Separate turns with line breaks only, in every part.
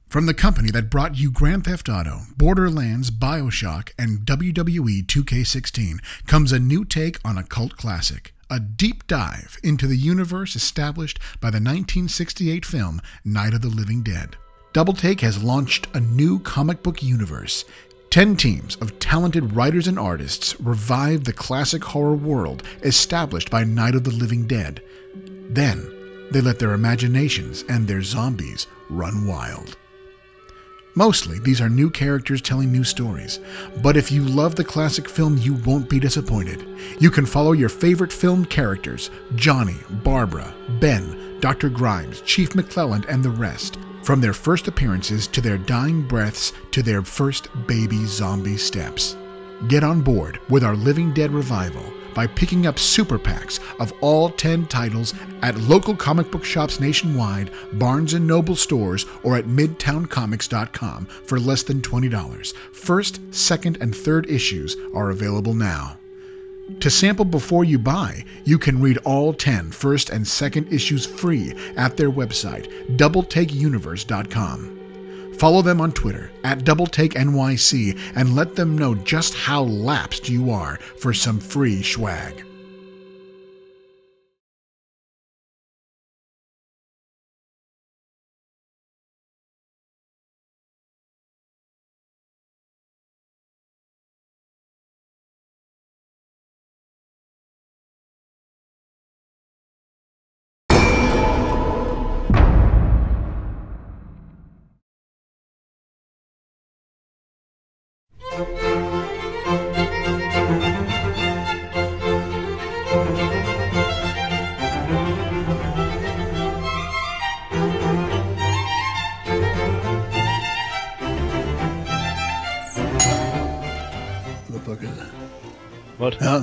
From the company that brought you Grand Theft Auto, Borderlands, BioShock, and WWE 2K16 comes a new take on a cult classic. A deep dive into the universe established by the 1968 film Night of the Living Dead. Double Take has launched a new comic book universe. 10 teams of talented writers and artists revive the classic horror world established by Night of the Living Dead. Then, they let their imaginations and their zombies run wild. Mostly, these are new characters telling new stories. But if you love the classic film, you won't be disappointed. You can follow your favorite film characters, Johnny, Barbara, Ben, Dr. Grimes, Chief McClelland, and the rest, from their first appearances to their dying breaths to their first baby zombie steps. Get on board with our Living Dead revival by picking up super packs of all 10 titles at local comic book shops nationwide, Barnes & Noble stores, or at midtowncomics.com for less than $20. First, second, and third issues are available now. To sample before you buy, you can read all 10 first and second issues free at their website, doubletakeuniverse.com. Follow them on Twitter at DoubleTakeNYC and let them know just how lapsed you are for some free swag.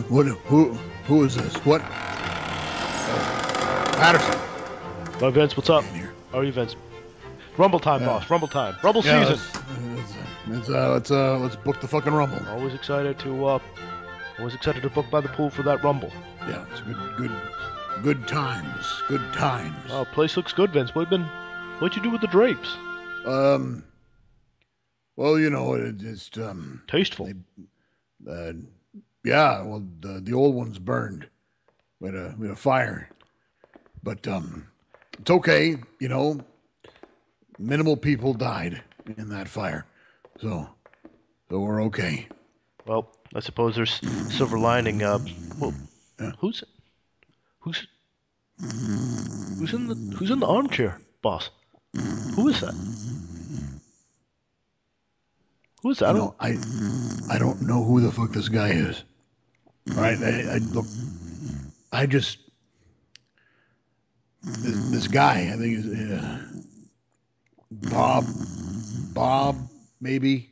What?
Who is this? What? Patterson.
Hi, Vince, what's up? How are you, Vince? Rumble time, boss. Rumble time. Rumble season.
Let's book the fucking Rumble.
Always excited to book by the pool for that Rumble.
Yeah, it's good times. Good times.
Oh, place looks good, Vince. What'd you do with the drapes?
Well, you know, it's just
tasteful.
Yeah, well, the old one's burned. We had a fire, but it's okay. You know, minimal people died in that fire, so we're okay.
Well, I suppose there's silver lining. Well,
yeah.
Who's in the armchair, boss? Who is that? Who is that?
I don't know who the fuck this guy is. All right, look, this guy, I think is Bob, maybe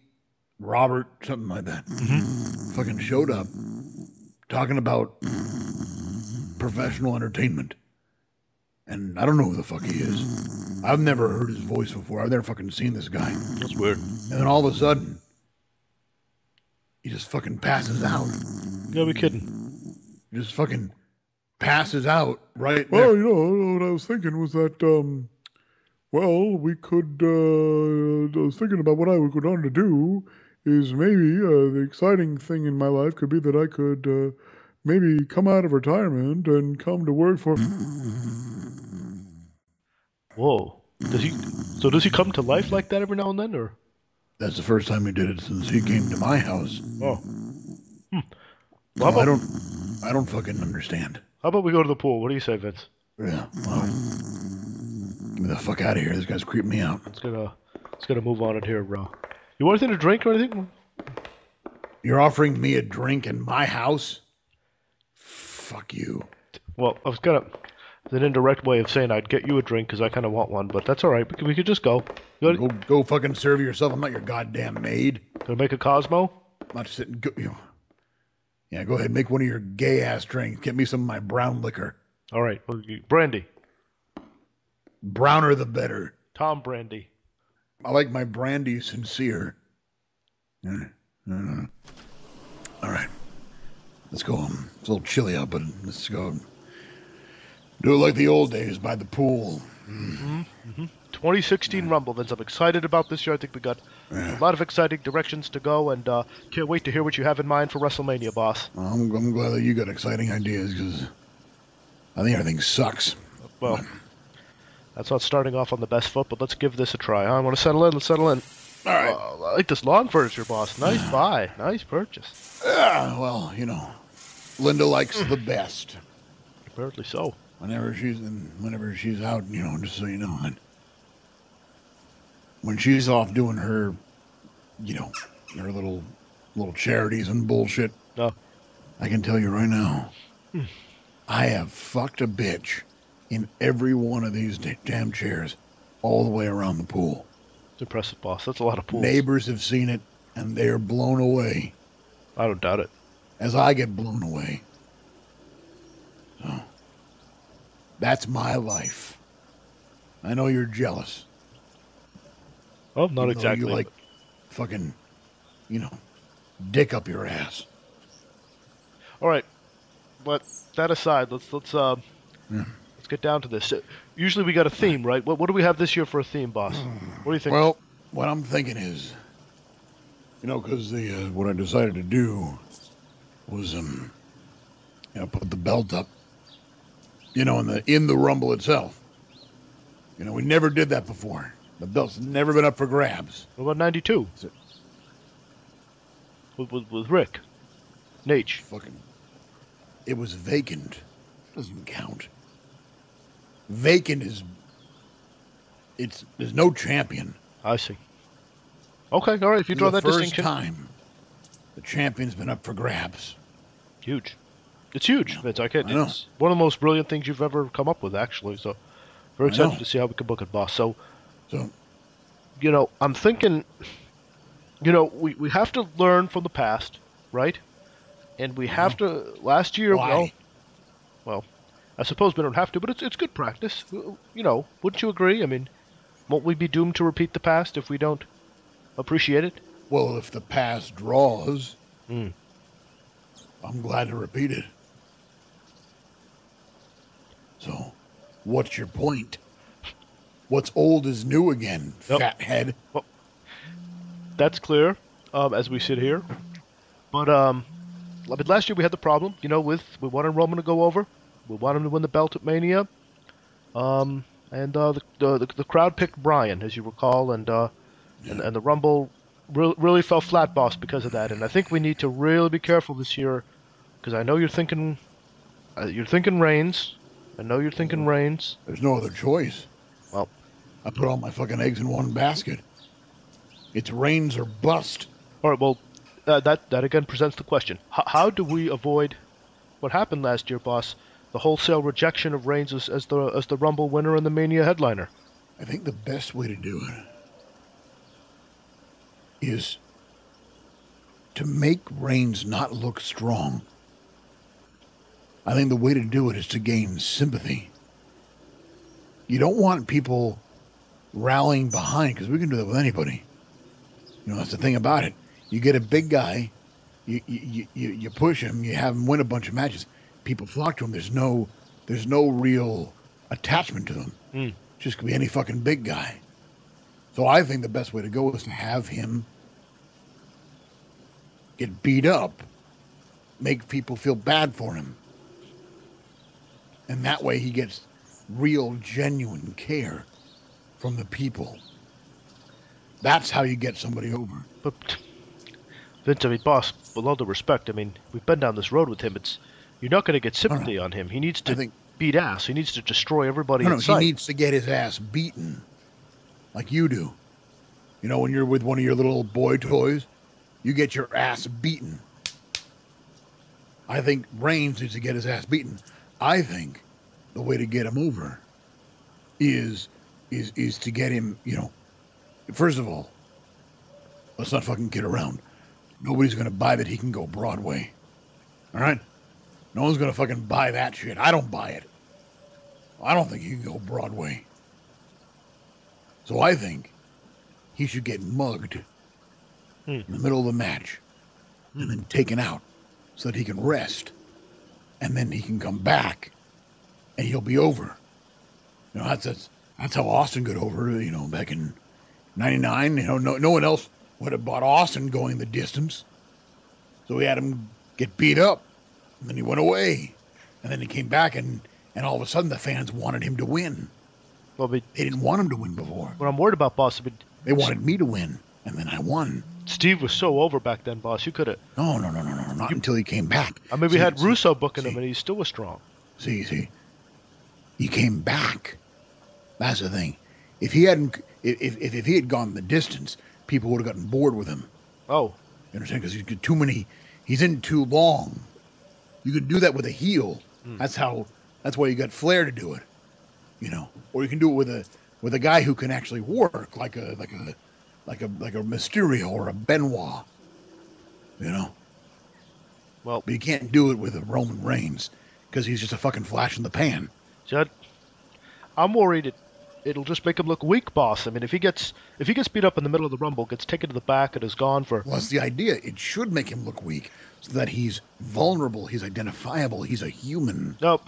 Robert, something like that.
Mm-hmm.
Fucking showed up talking about professional entertainment, and I don't know who the fuck he is. I've never heard his voice before. I've never fucking seen this guy.
That's weird.
And then all of a sudden, he just fucking passes out.
You gotta be kidding.
He just fucking passes out right
well,
there.
You know, what I was thinking was that, we could, I was thinking about what I would go on to do is maybe the exciting thing in my life could be that I could maybe come out of retirement and come to work for...
Whoa. Does he come to life like that every now and then, or?
That's the first time he did it since he came to my house.
Oh.
Well, I don't fucking understand.
How about we go to the pool? What do you say, Vince?
Yeah. Well, get me the fuck out of here. This guy's creeping me out.
Let's gotta move on in here, bro. You want anything to drink or anything?
You're offering me a drink in my house? Fuck you.
Well, I was gonna... It's an indirect way of saying I'd get you a drink because I kind of want one, but that's all right. We could just go.
Go fucking serve yourself. I'm not your goddamn maid.
Gonna make a Cosmo?
I'm not sitting... Yeah, go ahead. Make one of your gay-ass drinks. Get me some of my brown liquor.
All right. Brandy.
Browner the better.
Tom Brandy.
I like my brandy sincere. All right. Let's go. It's a little chilly out, but let's go. Do it like the old days by the pool.
Mm-hmm. Mm-hmm. 2016 Rumble, Vince. I'm excited about this year. I think we got a lot of exciting directions to go, and can't wait to hear what you have in mind for WrestleMania, boss.
Well, I'm glad that you got exciting ideas because I think everything sucks.
Well, that's not starting off on the best foot, but let's give this a try. I want to settle in. Let's settle in.
All right.
I like this lawn furniture, boss. Nice buy. Nice purchase.
Well, Linda likes the best.
Apparently so.
Whenever she's out, just so you know, and when she's off doing her, her little charities and bullshit, I can tell you right now, I have fucked a bitch in every one of these damn chairs, all the way around the pool.
It's impressive, boss. That's a lot of pools.
Neighbors have seen it, and they're blown away.
I don't doubt it.
As I get blown away. So, that's my life. I know you're jealous.
Oh, not exactly.
You like fucking, dick up your ass.
All right, but that aside, let's get down to this. Usually we got a theme, right? What do we have this year for a theme, boss? What do you think?
Well, what I'm thinking is, because what I decided to do was put the belt up, in the Rumble itself. We never did that before. The belt's never been up for grabs.
What about 92? With Rick? Nate.
It was vacant. Doesn't count. Vacant is... There's no champion.
I see. Okay, all right, if you draw that distinction.
The first time the champion's been up for grabs.
Huge. It's huge, Vince. I can't.
I know.
It's one of the most brilliant things you've ever come up with, actually. So, very excited to see how we can book it, boss. So, I'm thinking, we have to learn from the past, right? And we have to. Last year,
Why?
well, I suppose we don't have to, but it's good practice. Wouldn't you agree? I mean, won't we be doomed to repeat the past if we don't appreciate it?
Well, if the past draws, I'm glad to repeat it. So, what's your point? What's old is new again, fathead.
Well, that's clear, as we sit here. But last year we had the problem, we wanted Roman to go over. We wanted him to win the belt at Mania. And the crowd picked Bryan, as you recall, and the Rumble really fell flat, boss, because of that. And I think we need to really be careful this year, because I know you're thinking Reigns. I know you're thinking Reigns.
There's no other choice.
Well,
I put all my fucking eggs in one basket. It's Reigns or bust.
All right, well, that again presents the question. How do we avoid what happened last year, boss? The wholesale rejection of Reigns as the Rumble winner and the Mania headliner.
I think the best way to do it is to make Reigns not look strong. I think the way to do it is to gain sympathy. You don't want people rallying behind, because we can do that with anybody. That's the thing about it. You get a big guy, you push him, you have him win a bunch of matches. People flock to him. There's no real attachment to them. Just could be any fucking big guy. So I think the best way to go is to have him get beat up, make people feel bad for him. And that way he gets real, genuine care from the people. That's how you get somebody over.
But, Vince, boss, with all due respect, we've been down this road with him. You're not going to get sympathy on him. He needs to beat ass. He needs to destroy everybody in sight.
He needs to get his ass beaten, like you do. When you're with one of your little boy toys, you get your ass beaten. I think Reigns needs to get his ass beaten. I think the way to get him over is to get him, first of all, let's not fucking kid around. Nobody's going to buy that he can go Broadway. All right? No one's going to fucking buy that shit. I don't buy it. I don't think he can go Broadway. So I think he should get mugged in the middle of the match and then taken out so that he can rest. And then he can come back and he'll be over. That's That's how Austin got over, back in '99. No one else would have bought Austin going the distance. So we had him get beat up, and then he went away. And then he came back, and all of a sudden the fans wanted him to win.
Well,
They didn't want him to win before.
what I'm worried about, boss,
They wanted me to win, and then I won.
Steve was so over back then, boss. You could have.
No, not until he came back.
I mean, we had Russo booking him,
see.
and he still was strong.
See, he came back. That's the thing. If he had gone the distance, people would have gotten bored with him.
Oh,
You understand? Because he's got too many. He's in too long. You could do that with a heel. That's why you got Flair to do it. Or you can do it with a guy who can actually work, like a Mysterio or a Benoit.
well,
But you can't do it with a Roman Reigns because he's just a fucking flash in the pan.
Judd, I'm worried it'll just make him look weak, boss. I mean, if he gets beat up in the middle of the Rumble, gets taken to the back, and is gone for.
Well, that's the idea. It should make him look weak so that he's vulnerable, he's identifiable, he's a human.
No,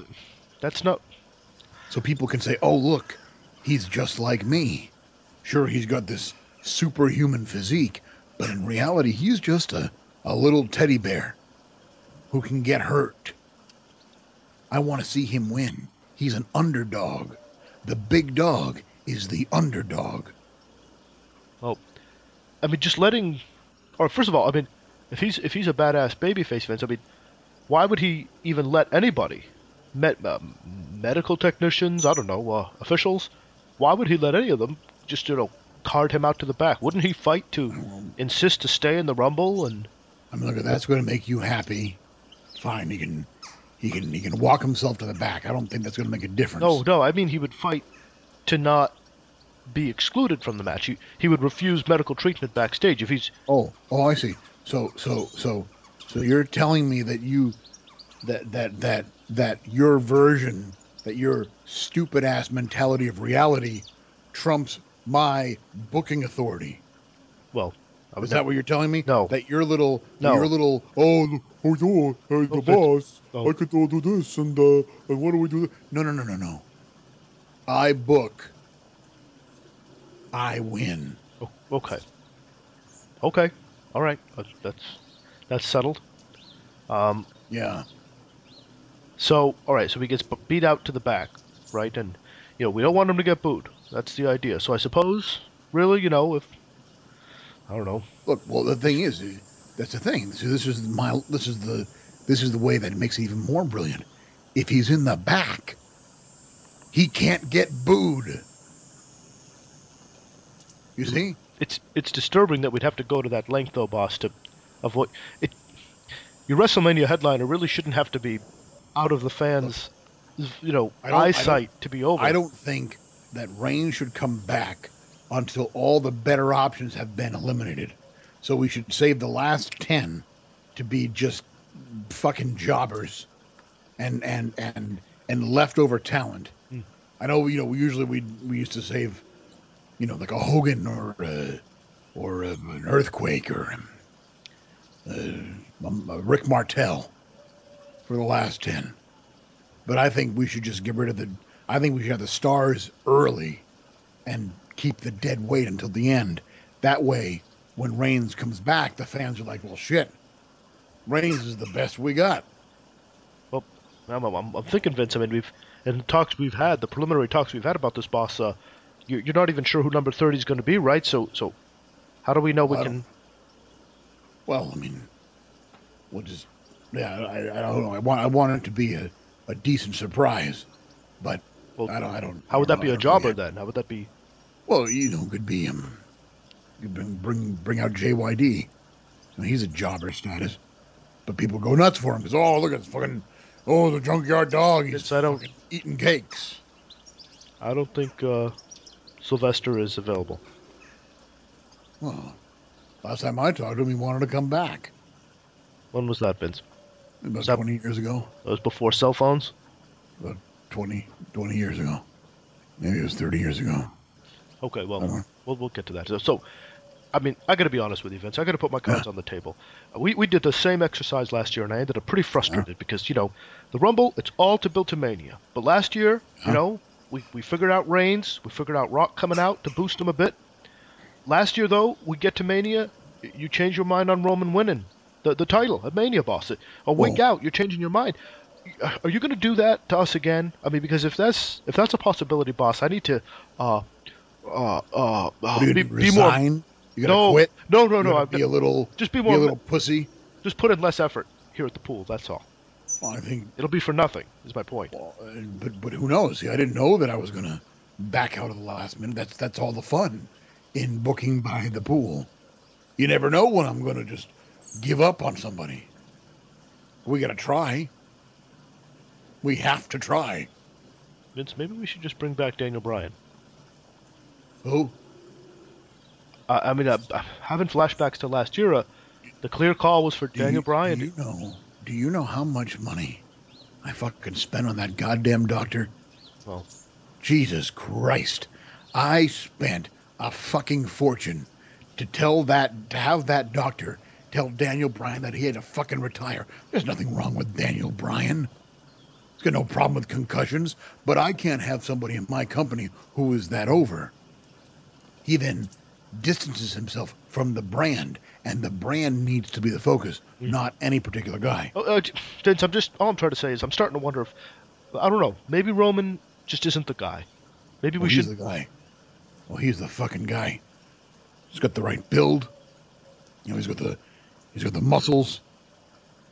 that's not.
So people can say, oh, look, he's just like me. Sure, he's got this superhuman physique, but in reality, he's just a little teddy bear who can get hurt. I want to see him win. He's an underdog. The big dog is the underdog.
Well, I mean, just letting. Or first of all, I mean, if he's a badass babyface, Vince, I mean, why would he even let anybody, medical technicians, I don't know, officials, why would he let any of them just card him out to the back? Wouldn't he fight to insist to stay in the Rumble? And
I mean, look, if that's going to make you happy, fine. He can walk himself to the back. I don't think that's going to make a difference.
no, I mean he would fight to not be excluded from the match. He would refuse medical treatment backstage if he's.
Oh, I see. So you're telling me that that your version, that your stupid ass mentality of reality trumps my booking authority.
Well,
Is that what you're telling me?
No.
That your little
the boss,
Oh.
I could do this, and what do we do?
No. I book. I win.
Oh, okay, all right, that's settled.
Yeah.
So all right, so he gets beat out to the back, right? And we don't want him to get booed. That's the idea. So I suppose, really, if I don't know.
Look, well, the thing is, that's the thing. So this is the way that makes it even more brilliant. If he's in the back, he can't get booed. You see?
It's disturbing that we'd have to go to that length, though, boss, to avoid it. Your WrestleMania headliner really shouldn't have to be out of the fans, eyesight to be over.
I don't think that Reigns should come back until all the better options have been eliminated. So we should save the last 10 to be just fucking jobbers and leftover talent. I know, we used to save, like a Hogan or an Earthquake or a Rick Martel for the last 10. But I think we should just get rid of I think we should have the stars early and keep the dead weight until the end. That way, when Reigns comes back, the fans are like, well, shit, Reigns is the best we got.
Well, I'm thinking, Vince. I mean, the preliminary talks we've had about this, boss. You're not even sure who number 30 is going to be, right? So how do we know we can?
Well, I mean, we'll just, I don't know. I want it to be a decent surprise, but I don't.
How would that be a jobber
yet.
then? How would that be?
Well, could be bring out JYD. I mean, he's a jobber status, but people go nuts for him because look at this fucking the junkyard dog. He's fucking eating cakes.
I don't think Sylvester is available.
Well, last time I talked to him, he wanted to come back.
When was that, Vince?
About 20 years ago.
That was before cell phones?
About 20 years ago. Maybe it was 30 years ago.
Okay, well, we'll get to that. So, I mean, I got to be honest with you, Vince. I got to put my cards on the table. We did the same exercise last year, and I ended up pretty frustrated because, the Rumble, it's all to build to Mania. But last year, we figured out Reigns. We figured out Rock coming out to boost him a bit. Last year, though, we get to Mania. You change your mind on Roman winning the title at Mania, boss. A week out, you're changing your mind. Are you going to do that to us again? I mean, because if that's a possibility, boss, I need to be more.
You gotta quit.
No.
Be a little.
Just be more.
Be a little pussy.
Just put in less effort here at the pool. That's all.
Well, I think
it'll be for nothing. Is my point.
Well, but who knows? See, I didn't know that I was gonna back out of the last minute. That's all the fun in booking by the pool. You never know when I'm gonna just give up on somebody. We gotta try. We have to try.
Vince, maybe we should just bring back Daniel Bryan.
Who?
I mean, having flashbacks to last year, the clear call was for Daniel Bryan.
Do you know how much money I fucking spent on that goddamn doctor?
Well,
Jesus Christ. I spent a fucking fortune to have that doctor tell Daniel Bryan that he had to fucking retire. There's nothing wrong with Daniel Bryan. He's got no problem with concussions, but I can't have somebody in my company who is that over. He then distances himself from the brand, and the brand needs to be the focus, not any particular guy.
Vince, all I'm trying to say is I'm starting to wonder if, I don't know, maybe Roman just isn't the guy. Maybe we should.
He's the guy. Well, he's the fucking guy. He's got the right build. He's got the muscles.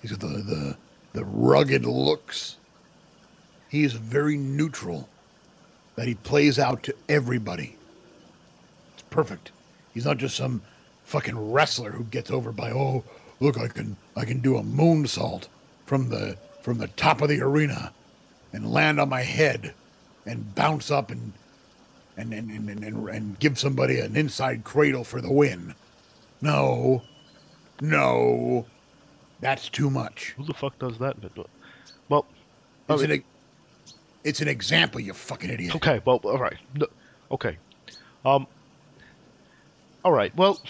He's got the rugged looks. He is very neutral. That he plays out to everybody. It's perfect. He's not just some fucking wrestler who gets over by, oh, look, I can do a moonsault from the top of the arena and land on my head and bounce up and give somebody an inside cradle for the win. No, that's too much.
Who the fuck does that? Well,
it's an example, you fucking idiot.
Okay, well, all right. No, okay. All right. Well,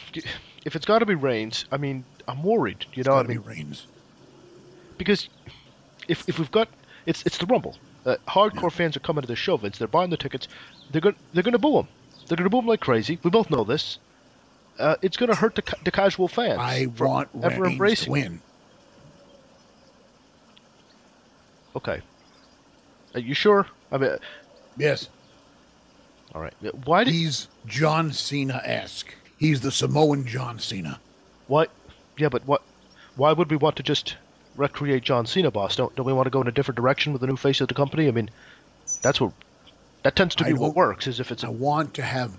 if it's got to be Reigns, I mean, I'm worried. You know,
it's got to be Reigns.
Because if we've got it's the Rumble. Hardcore fans are coming to the show, Vince. They're buying the tickets. They're going to boo him. They're going to boo him like crazy. We both know this. It's going to hurt the casual fans.
I want Reigns to win.
Okay. Are you sure? I mean,
yes.
All right. Why did
he's John Cena-esque? He's the Samoan John Cena.
What? Yeah, but what? Why would we want to just recreate John Cena, boss? Don't we want to go in a different direction with the new face of the company? I mean, that tends to be what works. Is if it's.
I want to have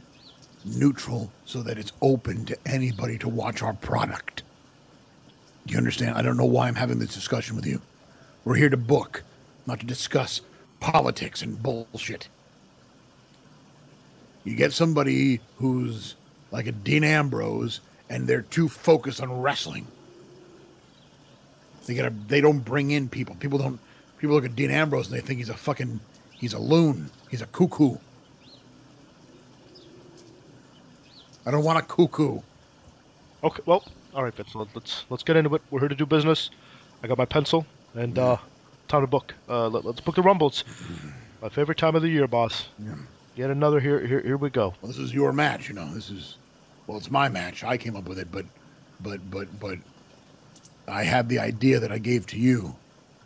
neutral so that it's open to anybody to watch our product. Do you understand? I don't know why I'm having this discussion with you. We're here to book, not to discuss politics and bullshit. You get somebody who's like a Dean Ambrose, and they're too focused on wrestling. They don't bring in people. People look at Dean Ambrose and they think he's a loon. He's a cuckoo. I don't want a cuckoo.
Okay, well, all right, Vince. Let's get into it. We're here to do business. I got my pencil and time to book. Let's book the Rumble. It's my favorite time of the year, boss.
Yeah.
Yet another here we go.
Well, this is your match, you know. It's my match. I came up with it, but I had the idea that I gave to you.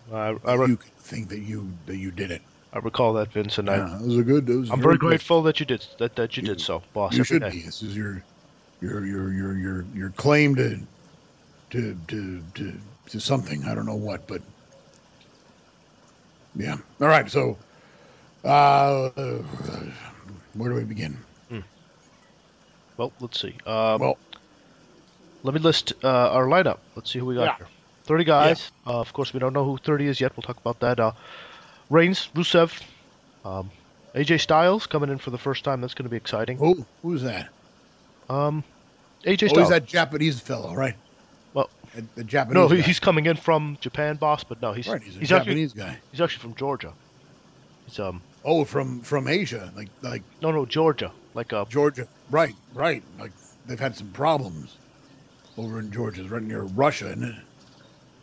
You think that you did it.
I recall that, Vince, and
it was a good.
I'm very grateful that you did did so, boss.
You should be. This is your claim to something. I don't know what, but yeah. All right, so. Where do we begin?
Well, let's see. Let me list our lineup. Let's see who we got here. 30 guys. Yeah. Of course, we don't know who 30 is yet. We'll talk about that. Reigns, Rusev, AJ Styles coming in for the first time. That's going to be exciting.
Who's that?
AJ Styles.
He's that Japanese fellow, right?
Well,
the Japanese.
No,
guy.
He's coming in from Japan, boss. But no, he's
a Japanese guy.
He's actually from Georgia. He's
from Asia, like.
No, Georgia,
Georgia, right. Like they've had some problems over in Georgia, right near Russia, isn't it?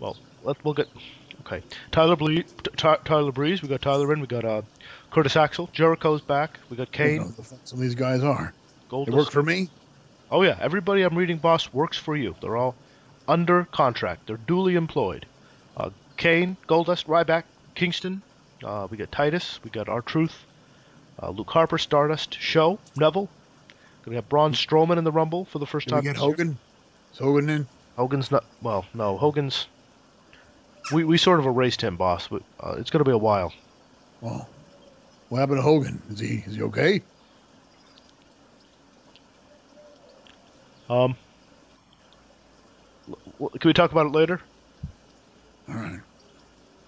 Well, we'll get Okay. Tyler Breeze. We got Tyler in. We got Curtis Axel. Jericho's back. We got
I don't know
Kane.
who the fuck some of these guys are.
Goldust.
They work for me?
Oh yeah, everybody I'm reading, boss, works for you. They're all under contract. They're duly employed. Kane, Goldust, Ryback, Kingston. We got Titus. We got R-Truth. Luke Harper, Stardust, Show, Neville. We have Braun Strowman in the Rumble for the first
Did we
time.
get Hogan? Is Hogan in?
Hogan's not. Well, no, Hogan's. We sort of erased him, boss. But, it's going to be a while.
Oh. What happened to Hogan? Is he okay?
Can we talk about it later?
All right.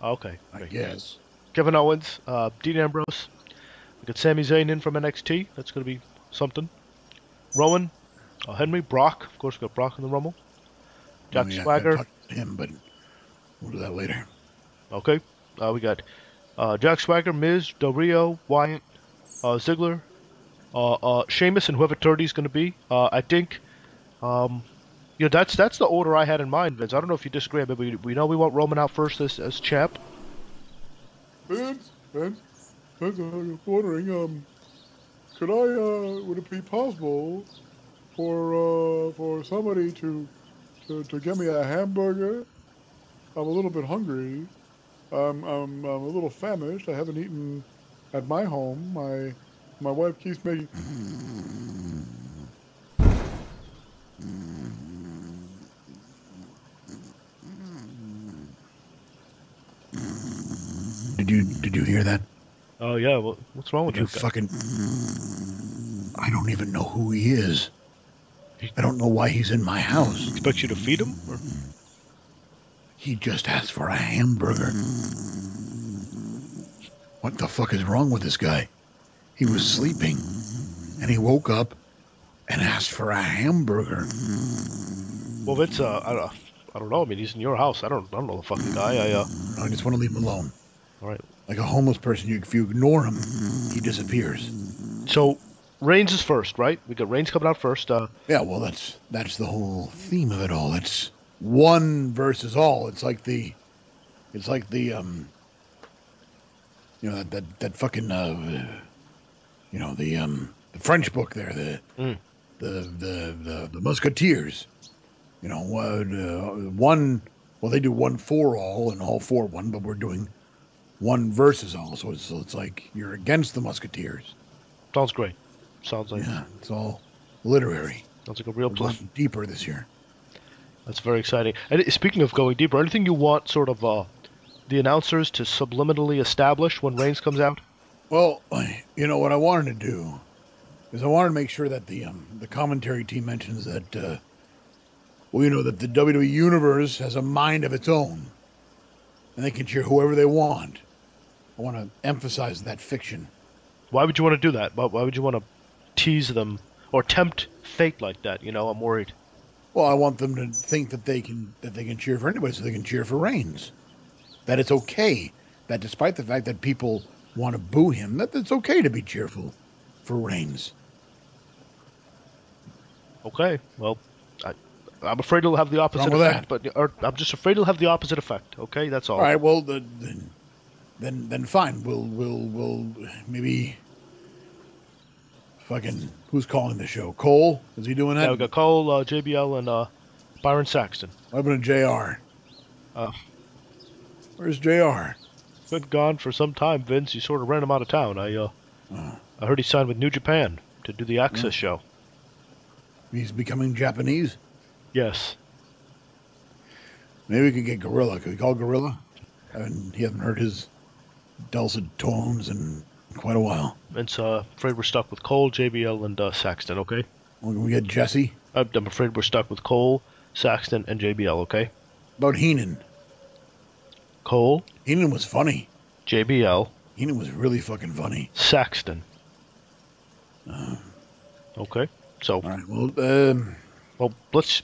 Okay.
I guess.
Kevin Owens, Dean Ambrose. We got Sami Zayn in from NXT. That's going to be something. Rowan, Henry, Brock. Of course, we got Brock in the Rumble. Jack Swagger.
Him, but we'll do that later.
Okay. We got Jack Swagger, Miz, Del Rio, Wyatt, Ziggler, Sheamus, and whoever 30 is going to be. I think, that's the order I had in mind, Vince. I don't know if you disagree, but we know we want Roman out first as champ.
Vince, I was wondering, would it be possible for somebody to get me a hamburger? I'm a little bit hungry. I'm a little famished. I haven't eaten at my home. My wife keeps making.
Did you hear that?
Oh yeah, what's wrong with
You
that guy?
fucking. I don't even know who he is. I don't know why he's in my house.
Expect you to feed him? Or?
He just asked for a hamburger. What the fuck is wrong with this guy? He was sleeping, and he woke up and asked for a hamburger.
Well, Vince, I don't know. I mean, he's in your house. I don't know the fucking guy.
I just want to leave him alone.
All right.
Like a homeless person, if you ignore him, he disappears.
So, Reigns is first, right? We got Reigns coming out first.
Yeah, well, that's the whole theme of it all. It's one versus all. It's like the that fucking the French book there, the Musketeers. One. Well, they do one for all and all for one, but we're doing one versus all. So it's like you're against the Musketeers.
Sounds great. Sounds like
It's all literary.
Sounds like a real
We're
plus.
going deeper this year.
That's very exciting. And speaking of going deeper, anything you want sort of the announcers to subliminally establish when Reigns comes out?
Well, what I wanted to do is I wanted to make sure that the commentary team mentions that that the WWE Universe has a mind of its own, and they can cheer whoever they want. I want to emphasize that fiction.
Why would you want to do that? Why would you want to tease them or tempt fate like that? I'm worried.
Well, I want them to think that they can cheer for anybody, so they can cheer for Reigns. That it's okay. That despite the fact that people want to boo him, that it's okay to be cheerful for Reigns.
Okay. Well, I'm afraid it'll have the opposite effect. But I'm just afraid it'll have the opposite effect. Okay, that's all.
All right. Well, then fine. We'll maybe. Fucking, who's calling the show? Cole? Is he doing that?
Yeah, we got Cole, JBL, and Byron Saxton.
What happened to JR? Where's JR?
Been gone for some time, Vince. You sort of ran him out of town. I heard he signed with New Japan to do the Access show.
He's becoming Japanese?
Yes.
Maybe we could get Gorilla. Could we call Gorilla? He hasn't heard his dulcet tones in quite a while.
Vince, afraid we're stuck with Cole, JBL, and Saxton, okay?
Well, can we get Jesse?
I'm afraid we're stuck with Cole, Saxton, and JBL, okay?
About Heenan?
Cole.
Heenan was funny.
JBL.
Heenan was really fucking funny.
Saxton. Okay. So.
All right.
Well, let's,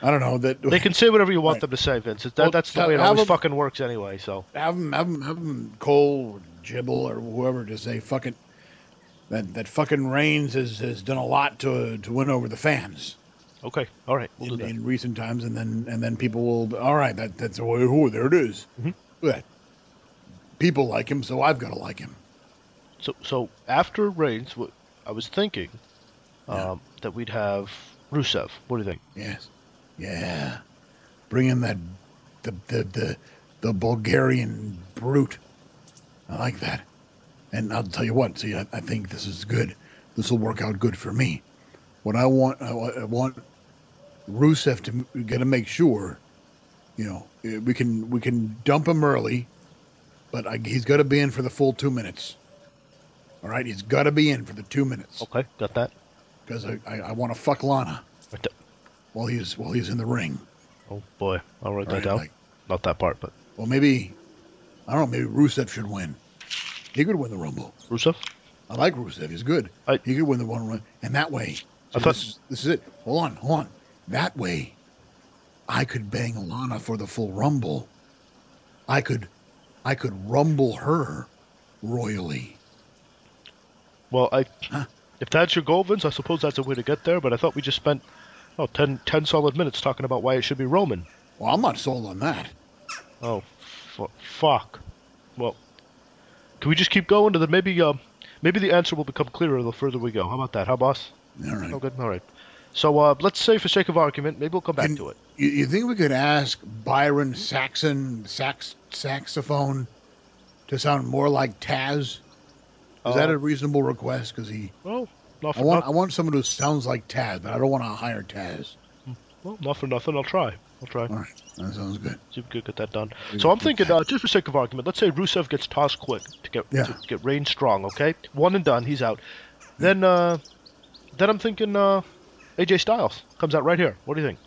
I don't know.
They can say whatever you want them to say, Vince. That's the way it always fucking works anyway, so.
Have them Cole or Jibble or whoever to say fucking that fucking Reigns has done a lot to win over the fans.
Okay. All right. We'll do that.
in recent times, and then people will. All right, that's there it is.
Mhm.
Look at that. People like him, so I've got to like him.
So after Reigns, I was thinking
Yeah.
that we'd have Rusev. What do you think?
Yes. Yeah. Bring in that the Bulgarian brute. I like that. And I'll tell you what. See, I think this is good. This will work out good for me. What I want Rusev to make sure, we can dump him early, but he's got to be in for the full 2 minutes. All right, he's got to be in for the 2 minutes.
Okay, got that.
Because I want to fuck Lana while he's in the ring.
Oh boy, I'll write that down. Not that part, but.
Well, maybe I don't know. Maybe Rusev should win. He could win the Rumble.
Rusev?
I like Rusev. He's good. He could win the one run, and that way. So this is it. Hold on. That way, I could bang Lana for the full Rumble. I could rumble her royally.
Well, if that's your goal, Vince, I suppose that's a way to get there. But I thought we just spent 10 solid minutes talking about why it should be Roman.
Well, I'm not sold on that.
Oh, fuck. Well, can we just keep going, and then maybe the answer will become clearer the further we go. How about that? Huh, boss?
All right.
Oh, good. All right. So let's say, for sake of argument, maybe we'll come back to it.
You think we could ask Byron Saxon saxophone to sound more like Taz? Is that a reasonable request? Because
Well,
I want someone who sounds like Taz, but I don't want to hire Taz.
Well, not for nothing. I'll try.
All right, that sounds good.
See if we could get that done. So I'm thinking, just for sake of argument, let's say Rusev gets tossed quick to get Reigns strong. Okay, one and done. He's out. Then I'm thinking AJ Styles comes out right here. What do you think?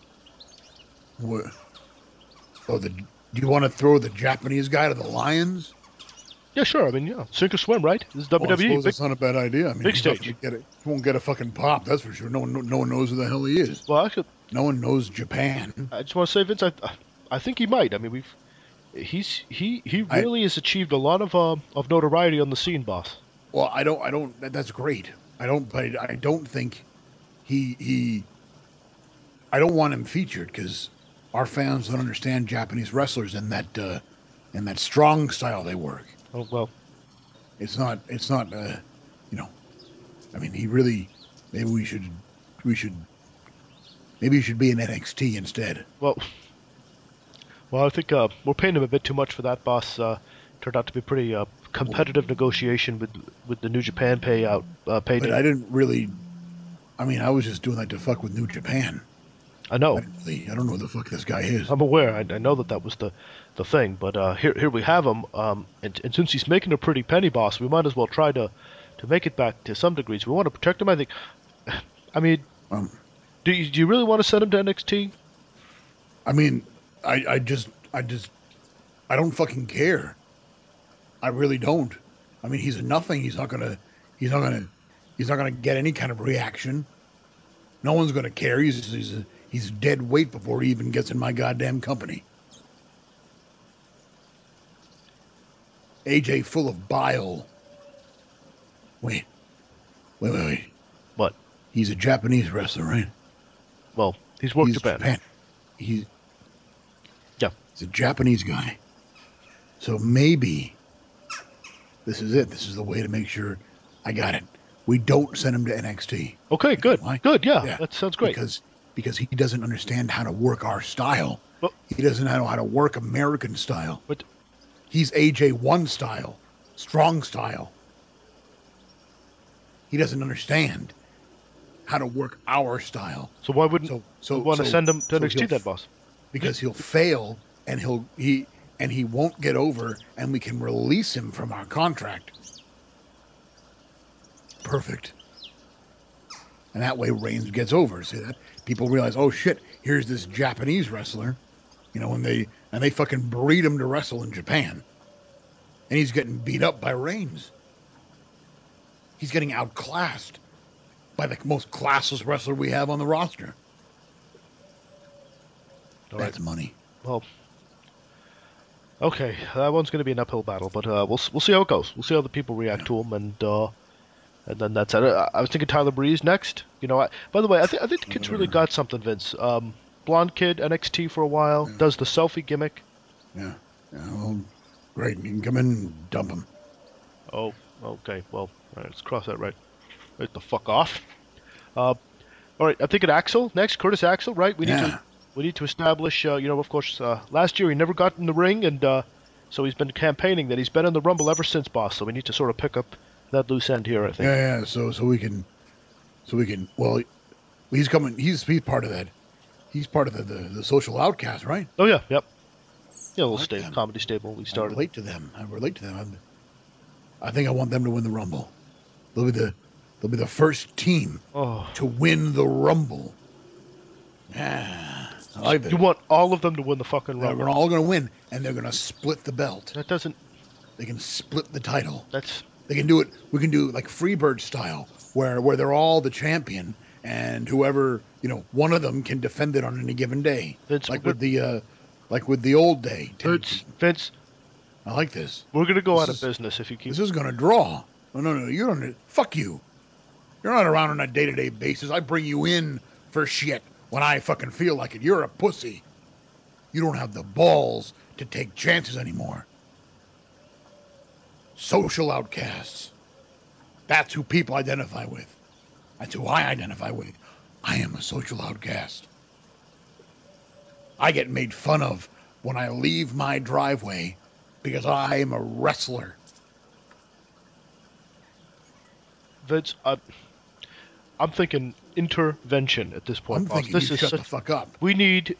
Do you want to throw the Japanese guy to the Lions?
Yeah, sure. I mean, sink or swim, right? This is WWE.
I suppose that's not a bad idea. I mean,
big stage.
He won't get a fucking pop, that's for sure. No one knows who the hell he is.
Well, actually,
no one knows Japan.
I just want to say, Vince, I think he might. I mean, he really has achieved a lot of notoriety on the scene, boss.
Well, I don't. That's great. I don't think I don't want him featured because our fans don't understand Japanese wrestlers and that strong style they work.
Oh well,
it's not. I mean, he really. Maybe he should be in NXT instead.
Well, I think we're paying him a bit too much for that, boss. Turned out to be pretty competitive negotiation with the New Japan payout. Payday.
But I didn't really. I mean, I was just doing that to fuck with New Japan.
I know.
I don't know who the fuck this guy is.
I'm aware. I know that was the thing. But here we have him. And since he's making a pretty penny, boss, we might as well try to make it back to some degrees. We want to protect him. I think. I mean, do you really want to send him to NXT?
I mean, I don't fucking care. I really don't. I mean, he's a nothing. He's not gonna get any kind of reaction. No one's gonna care. He's dead weight before he even gets in my goddamn company. AJ full of bile. Wait.
What?
He's a Japanese wrestler, right?
Well, he's worked Japan.
He's a Japanese guy. So maybe this is it. This is the way to make sure I got it. We don't send him to NXT.
Okay, good.
Why?
Good, yeah. That sounds great.
Because he doesn't understand how to work our style.
Well,
he doesn't know how to work American style.
But
he's AJ1 style, strong style. He doesn't understand how to work our style.
So why wouldn't you want to send him to NXT then, boss?
Because he'll fail and he won't get over, and we can release him from our contract. Perfect. And that way Reigns gets over. See that? People realize, oh shit, here's this Japanese wrestler, and they fucking breed him to wrestle in Japan. And he's getting beat up by Reigns. He's getting outclassed by the most classless wrestler we have on the roster. That's money.
Well, okay, that one's going to be an uphill battle, but we'll see how it goes. We'll see how the people react to him, and And then that's it. I was thinking Tyler Breeze next. You know, by the way, I think the kid's really got something, Vince. Blonde kid, NXT for a while, does the selfie gimmick.
Yeah. Well, great. You can come in and dump him.
Oh, okay. Well, all right, let's cross that right the fuck off. All right, I'm thinking Axel next. Curtis Axel, right? We need to establish. Of course, last year he never got in the ring, and so he's been campaigning that he's been in the Rumble ever since, boss. So we need to sort of pick up that loose end here, I think.
Yeah. So we can. Well, he's coming. He's part of that. He's part of the social outcast, right?
Oh yeah, yep. Yeah, a little comedy stable. We started.
I relate to them. I think I want them to win the Rumble. They'll be the first team to win the Rumble. Yeah, I like that.
You want all of them to win the fucking Rumble?
They're all going to win, and they're going to split the belt.
That doesn't.
They can split the title.
They
can do it. We can do it like Freebird style, where they're all the champion, and whoever one of them can defend it on any given day.
Vince,
like with the old day.
Vince,
I like this.
We're gonna go out of business if you keep.
This is gonna draw. No. You don't. Fuck you. You're not around on a day-to-day basis. I bring you in for shit when I fucking feel like it. You're a pussy. You don't have the balls to take chances anymore. Social outcasts. That's who people identify with. That's who I identify with. I am a social outcast. I get made fun of when I leave my driveway because I am a wrestler.
Vince, I'm thinking intervention at this point.
I'm thinking
this
you shut the fuck up.
We need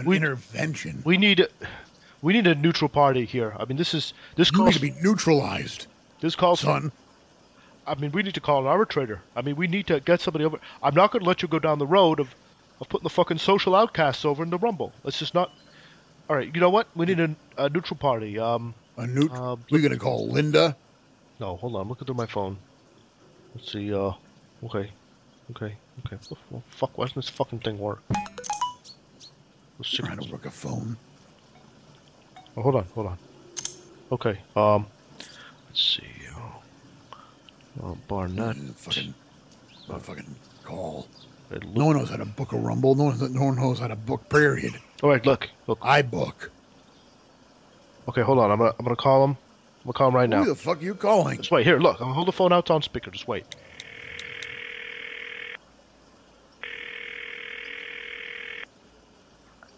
intervention.
We need a neutral party here. I mean, this
You need to be neutralized.
This calls
son.
We need to call an arbitrator. We need to get somebody over. I'm not going to let you go down the road of putting the fucking social outcasts over in the Rumble. Let's just not. All right, you know what? We need a neutral party.
We're going to call Linda?
No, hold on. I'm looking through my phone. Let's see. Okay. Well, fuck, why doesn't this fucking thing work?
Trying to work a phone.
Oh, hold on. Okay. Let's see. Barnett.
Fucking call. No one knows how to book a Rumble. No one knows how to book, period.
All right, look.
I book.
Okay, hold on. I'm gonna call him. I'm gonna call him right now.
Who the fuck are you calling?
Just wait. Here, look. I'm gonna hold the phone out. It's on speaker. Just wait.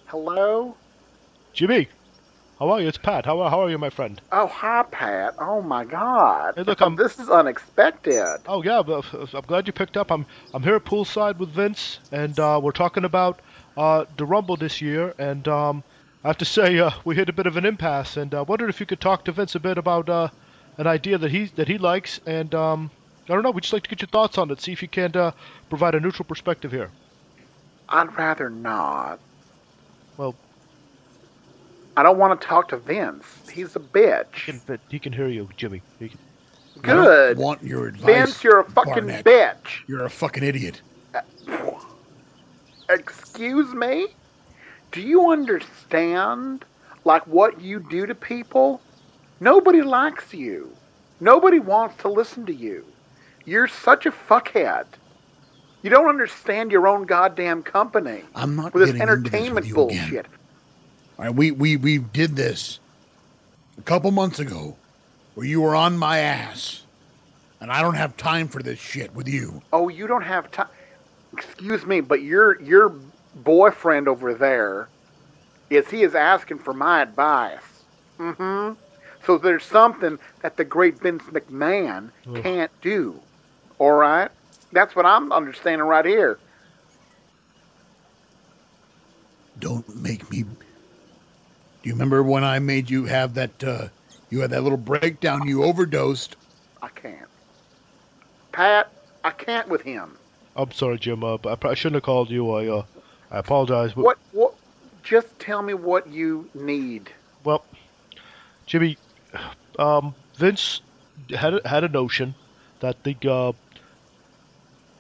Hello?
Jimmy, how are you? It's Pat. How are you, my friend?
Oh, hi, Pat. Oh, my God.
Hey, look,
this is unexpected.
Oh, yeah. I'm glad you picked up. I'm here poolside with Vince, and we're talking about the Rumble this year. And I have to say, we hit a bit of an impasse. And I wondered if you could talk to Vince a bit about an idea that he likes. And I don't know. We'd just like to get your thoughts on it. See if you can provide a neutral perspective here.
I'd rather not.
Well,
I don't want to talk to Vince. He's a bitch.
He can hear you, Jimmy.
Good.
I don't want your advice,
Vince, you're a fucking
Barnett.
bitch.
You're a fucking idiot.
Excuse me? Do you understand, what you do to people? Nobody likes you. Nobody wants to listen to you. You're such a fuckhead. You don't understand your own goddamn company.
I'm not
with
getting
this entertainment
into this with you
bullshit.
Again. All right, we did this a couple months ago, where you were on my ass, and I don't have time for this shit with you.
Oh, you don't have time. Excuse me, but your boyfriend over there he is asking for my advice. Mm-hmm. So there's something that the great Vince McMahon can't do. All right? That's what I'm understanding right here.
Don't make me... Do you remember when I made you have that, you had that little breakdown, you overdosed?
I can't. Pat, I can't with him.
I'm sorry, Jim. I shouldn't have called you. I apologize.
What? Just tell me what you need.
Well, Jimmy, Vince had a notion that the...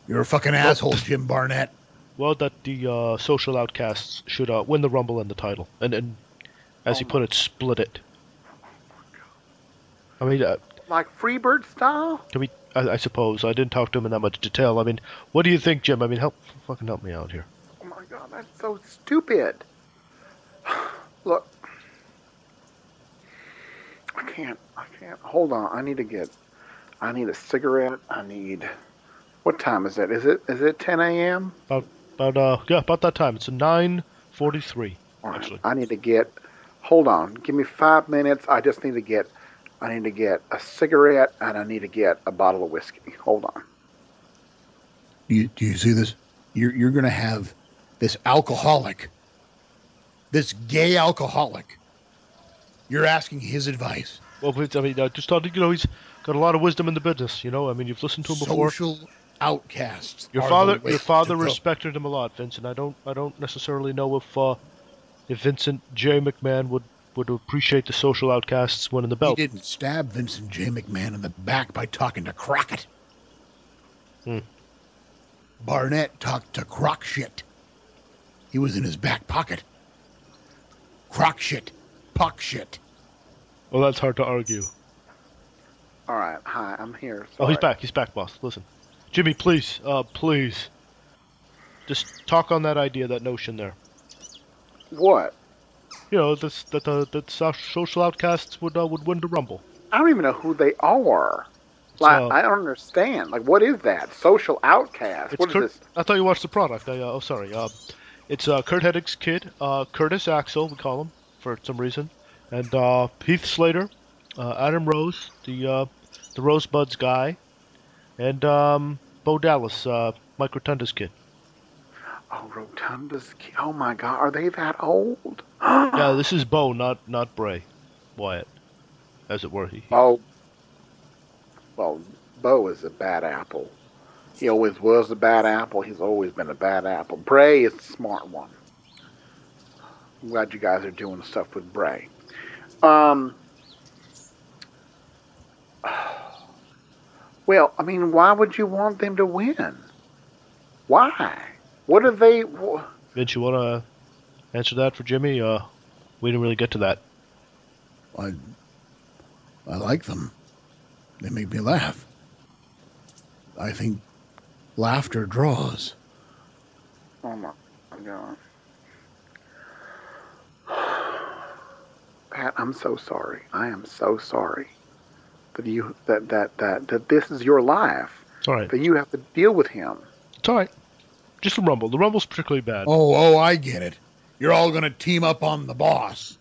You're a fucking asshole, Jim Barnett.
Well, that the social outcasts should win the Rumble and the title. And as he put it, split it. I mean,
Like Freebird style?
can we? I suppose I didn't talk to him in that much detail. I mean, what do you think, Jim? I mean, fucking help me out here.
Oh my god, that's so stupid. Look, I can't. Hold on, I need a cigarette. What time is it? Is it 10 a.m.?
About that time. It's a 9:43
All right,
actually.
hold on, give me 5 minutes. I need to get a cigarette and I need to get a bottle of whiskey. Hold on.
Do you see this? You're going to have this alcoholic, this gay alcoholic. You're asking his advice.
Well, I mean, I just thought, he's got a lot of wisdom in the business. I mean, you've listened to him before.
Social outcasts.
Your father respected him a lot, Vincent. I don't necessarily know if Vincent J. McMahon would appreciate the social outcasts winning the belt.
He didn't stab Vincent J. McMahon in the back by talking to Crockett. Barnett talked to Crock shit. He was in his back pocket. Crock shit. Puck shit.
Well, that's hard to argue.
All right, hi, I'm here.
Oh,
Sorry.
he's back, boss. Listen, Jimmy, please, just talk on that idea, that notion there.
What?
That social outcasts would win the Rumble.
I don't even know who they are. Like, I don't understand. Like, what is that? Social outcast? What is this?
I thought you watched the product. Sorry. It's Kurt Henig's kid, Curtis Axel, we call him for some reason, and Heath Slater, Adam Rose, the Rosebuds guy, and Bo Dallas, Mike Rotunda's kid.
Oh, Rotunda's kid. Oh my God, are they that old?
Yeah, this is Bo, not Bray Wyatt, as it were.
Oh, well, Bo is a bad apple. He always was a bad apple. He's always been a bad apple. Bray is the smart one. I'm glad you guys are doing stuff with Bray. Well, I mean, why would you want them to win? Why? What are they?
Vince, you want to answer that for Jimmy? We didn't really get to that.
I like them. They make me laugh. I think laughter draws.
Oh my God. Pat, I'm so sorry. I am so sorry that this is your life.
It's all right.
That you have to deal with him.
It's all right. Just the Rumble. The Rumble's particularly bad.
Oh, I get it. You're all gonna team up on the boss.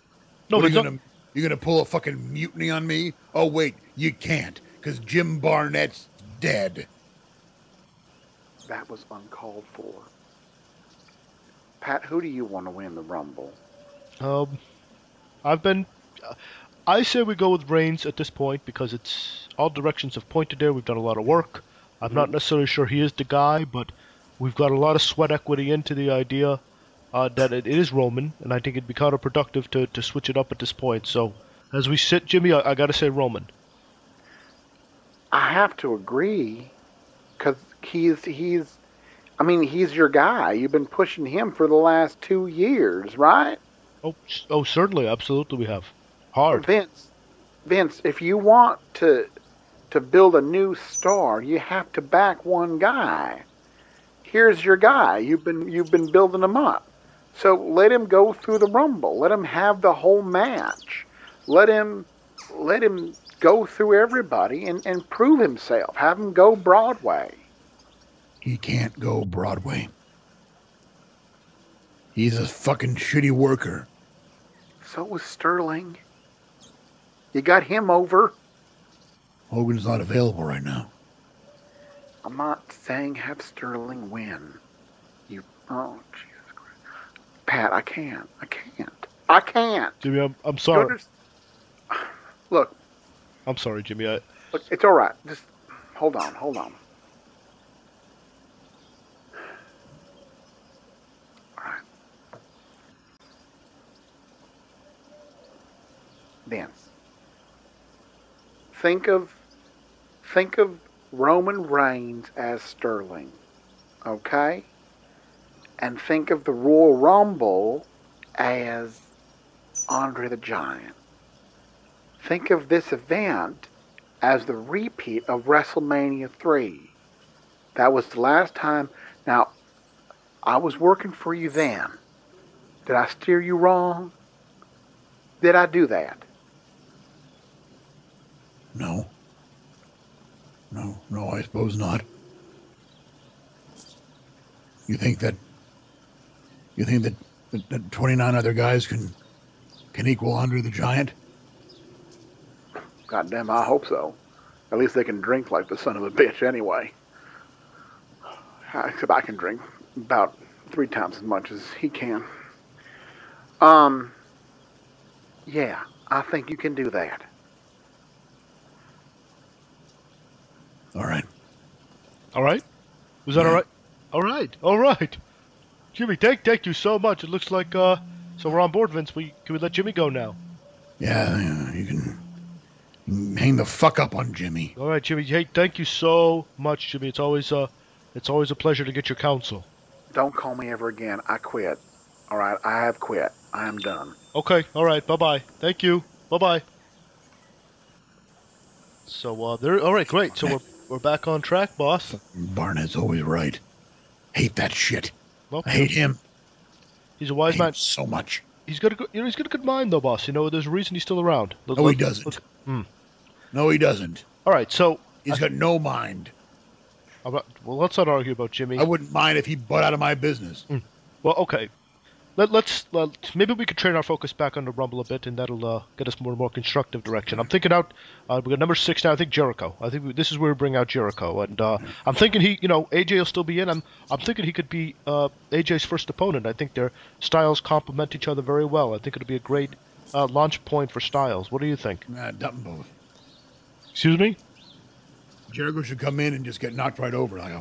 No, but
you're gonna pull a fucking mutiny on me? Oh wait, you can't, because Jim Barnett's dead.
That was uncalled for. Pat, who do you want to win the Rumble?
I say we go with Reigns at this point because it's all directions have pointed there. We've done a lot of work. I'm not necessarily sure he is the guy, but we've got a lot of sweat equity into the idea that it is Roman, and I think it'd be counterproductive to switch it up at this point. So, as we sit, Jimmy, I got to say Roman.
I have to agree, because he's your guy. You've been pushing him for the last 2 years, right?
Oh, certainly, absolutely, we have. Hard.
Vince, if you want to build a new star, you have to back one guy. Here's your guy. You've been building him up. So let him go through the Rumble. Let him have the whole match. Let him go through everybody and prove himself. Have him go Broadway.
He can't go Broadway. He's a fucking shitty worker.
So was Sterling. You got him over.
Hogan's not available right now.
I'm not saying have Sterling win. Oh, Jesus Christ. Pat, I can't.
Jimmy, I'm sorry.
Look.
I'm sorry, Jimmy.
Look, it's all right. Just hold on. All right. Vince. Think of Roman Reigns as Sterling, okay? And think of the Royal Rumble as Andre the Giant. think of this event as the repeat of WrestleMania 3. That was the last time. Now, I was working for you then. Did I steer you wrong? Did I do that?
No. No, I suppose not. You think that 29 other guys can equal Andre the Giant?
Goddamn, I hope so. At least they can drink like the son of a bitch anyway. Except I can drink about 3 times as much as he can. Yeah, I think you can do that.
All right.
All right? Was that
Yeah.
all right? All right. Jimmy, thank you so much. It looks like, so we're on board, Vince. Can we let Jimmy go now?
Yeah, you can hang the fuck up on Jimmy.
All right, Jimmy. Hey, thank you so much, Jimmy. It's always a pleasure to get your counsel.
Don't call me ever again. I quit. All right, I have quit. I am done.
Okay, all right. Bye-bye. Thank you. Bye-bye. So, all right, great. So we're back on track, boss.
Barnett's always right. Hate that shit.
Well,
I hate him.
he's a wise
Hate
man.
him so much.
He's got a good mind, though, boss. There's a reason he's still around.
No, he doesn't. No, he doesn't.
All right, so
He's got no mind.
well, let's not argue about Jimmy.
I wouldn't mind if he butt out of my business.
Well, okay. Let's maybe we could train our focus back on the Rumble a bit, and that'll get us more constructive direction. I'm thinking out. We got number 6 now. I think Jericho. I think this is where we bring out Jericho, and I'm thinking AJ will still be in. I'm thinking he could be AJ's first opponent. I think their styles complement each other very well. I think it'll be a great launch point for Styles. What do you think?
Dump them both.
Excuse me?
Jericho should come in and just get knocked right over. Like I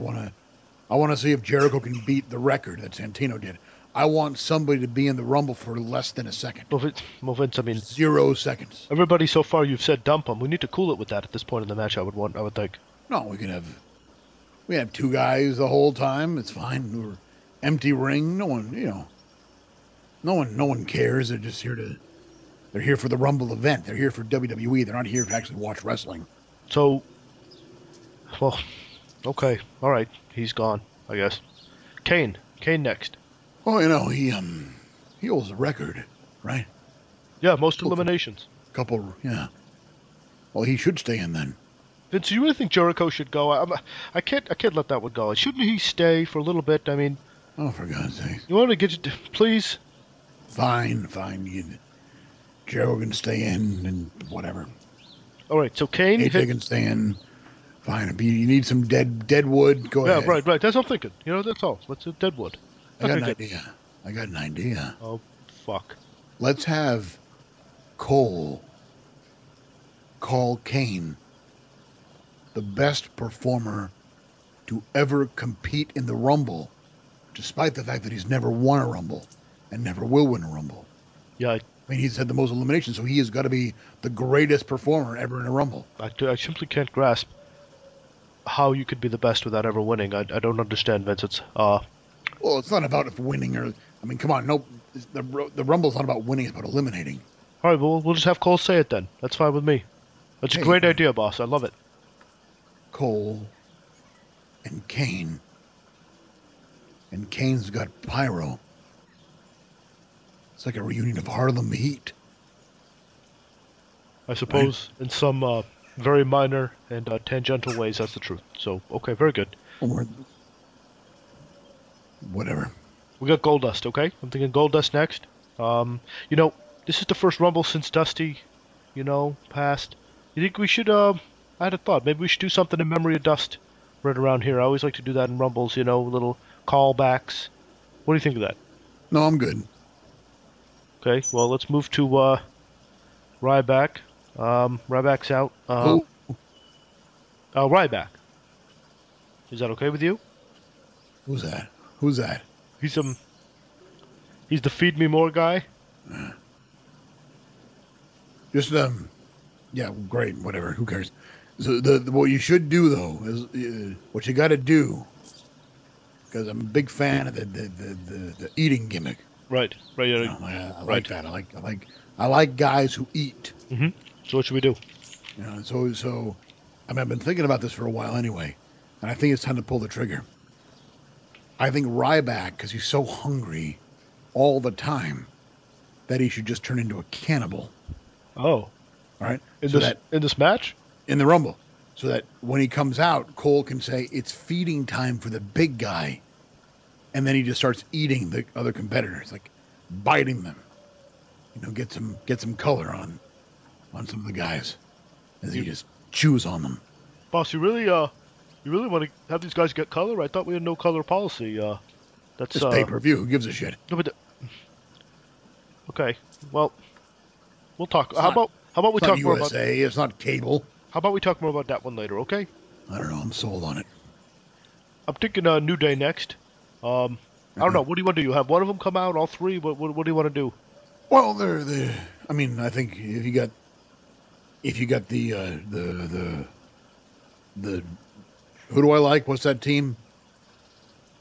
want to see if Jericho can beat the record that Santino did. I want somebody to be in the Rumble for less than a second.
Well, Vince, I mean,
0 seconds.
everybody so far you've said dump him. We need to cool it with that at this point in the match. I would think.
No, we have 2 guys the whole time. It's fine. We're empty ring. No one cares. They're just they're here for the Rumble event. They're here for WWE. They're not here to actually watch wrestling.
So, well, okay, all right, he's gone, I guess. Kane next.
Well, he holds the record, right?
Yeah, most eliminations.
Yeah. Well, he should stay in then.
Vince, do you really think Jericho should go? I can't let that one go. Shouldn't he stay for a little bit? I mean,
Oh, for God's sake.
you want to get please?
Fine. Jericho can stay in and whatever.
All right, so Kane.
AJ can stay in. Fine. If you need some dead wood, go ahead.
Yeah, right. That's what I'm thinking. That's all. Let's do Deadwood.
I got
Okay,
an idea.
Oh, fuck.
Let's have Cole call Kane the best performer to ever compete in the Rumble, despite the fact that he's never won a Rumble and never will win a Rumble.
Yeah,
I mean, he's had the most eliminations, so he has got to be the greatest performer ever in a Rumble.
I simply can't grasp how you could be the best without ever winning. I don't understand, Vince. It's
Well, it's not about if winning or... I mean, come on. No, the Rumble's not about winning. It's about eliminating.
all right. Well, we'll just have Cole say it then. That's fine with me. That's a
Hey.
great idea, boss. I love it.
Cole and Kane. And Kane's got Pyro. It's like a reunion of Harlem Heat.
I suppose in some very minor and tangential ways, that's the truth. So, okay, very good.
Or whatever.
We got Goldust, okay? I'm thinking Goldust next. This is the first Rumble since Dusty, passed. You think we should, I had a thought. Maybe we should do something in memory of Dust right around here. I always like to do that in Rumbles, little callbacks. What do you think of that?
No, I'm good.
Okay, well, let's move to Ryback. Ryback's out.
Who?
Ryback. Is that okay with you?
Who's that?
He's the Feed Me More guy.
Just, yeah, great, whatever. Who cares? So what you should do, though, is what you got to do, because I'm a big fan of the eating gimmick.
Right.
I like that. I like guys who eat.
Mm-hmm. So what should we do?
You know, so I mean, I've been thinking about this for a while anyway, and I think it's time to pull the trigger. I think Ryback, because he's so hungry all the time, that he should just turn into a cannibal.
Oh,
All right,
in this match?
In the Rumble, so that when he comes out, Cole can say it's feeding time for the big guy, and then he just starts eating the other competitors, like biting them. You know, get some color on some of the guys as he just chews on them.
Boss, you really want to have these guys get color? I thought we had no color policy. That's
It's pay-per-view. Who gives a shit?
No, but okay, well, we'll talk. How about we
It's
talk
not
more
USA.
about?
It's not cable.
How about we talk more about that one later? Okay.
I don't know. I'm sold on it.
I'm thinking New Day next. I don't know. What do you want to do? You have one of them come out, all three. What do you want to do?
Well, they're. I mean, I think if you got the who do I like? What's that team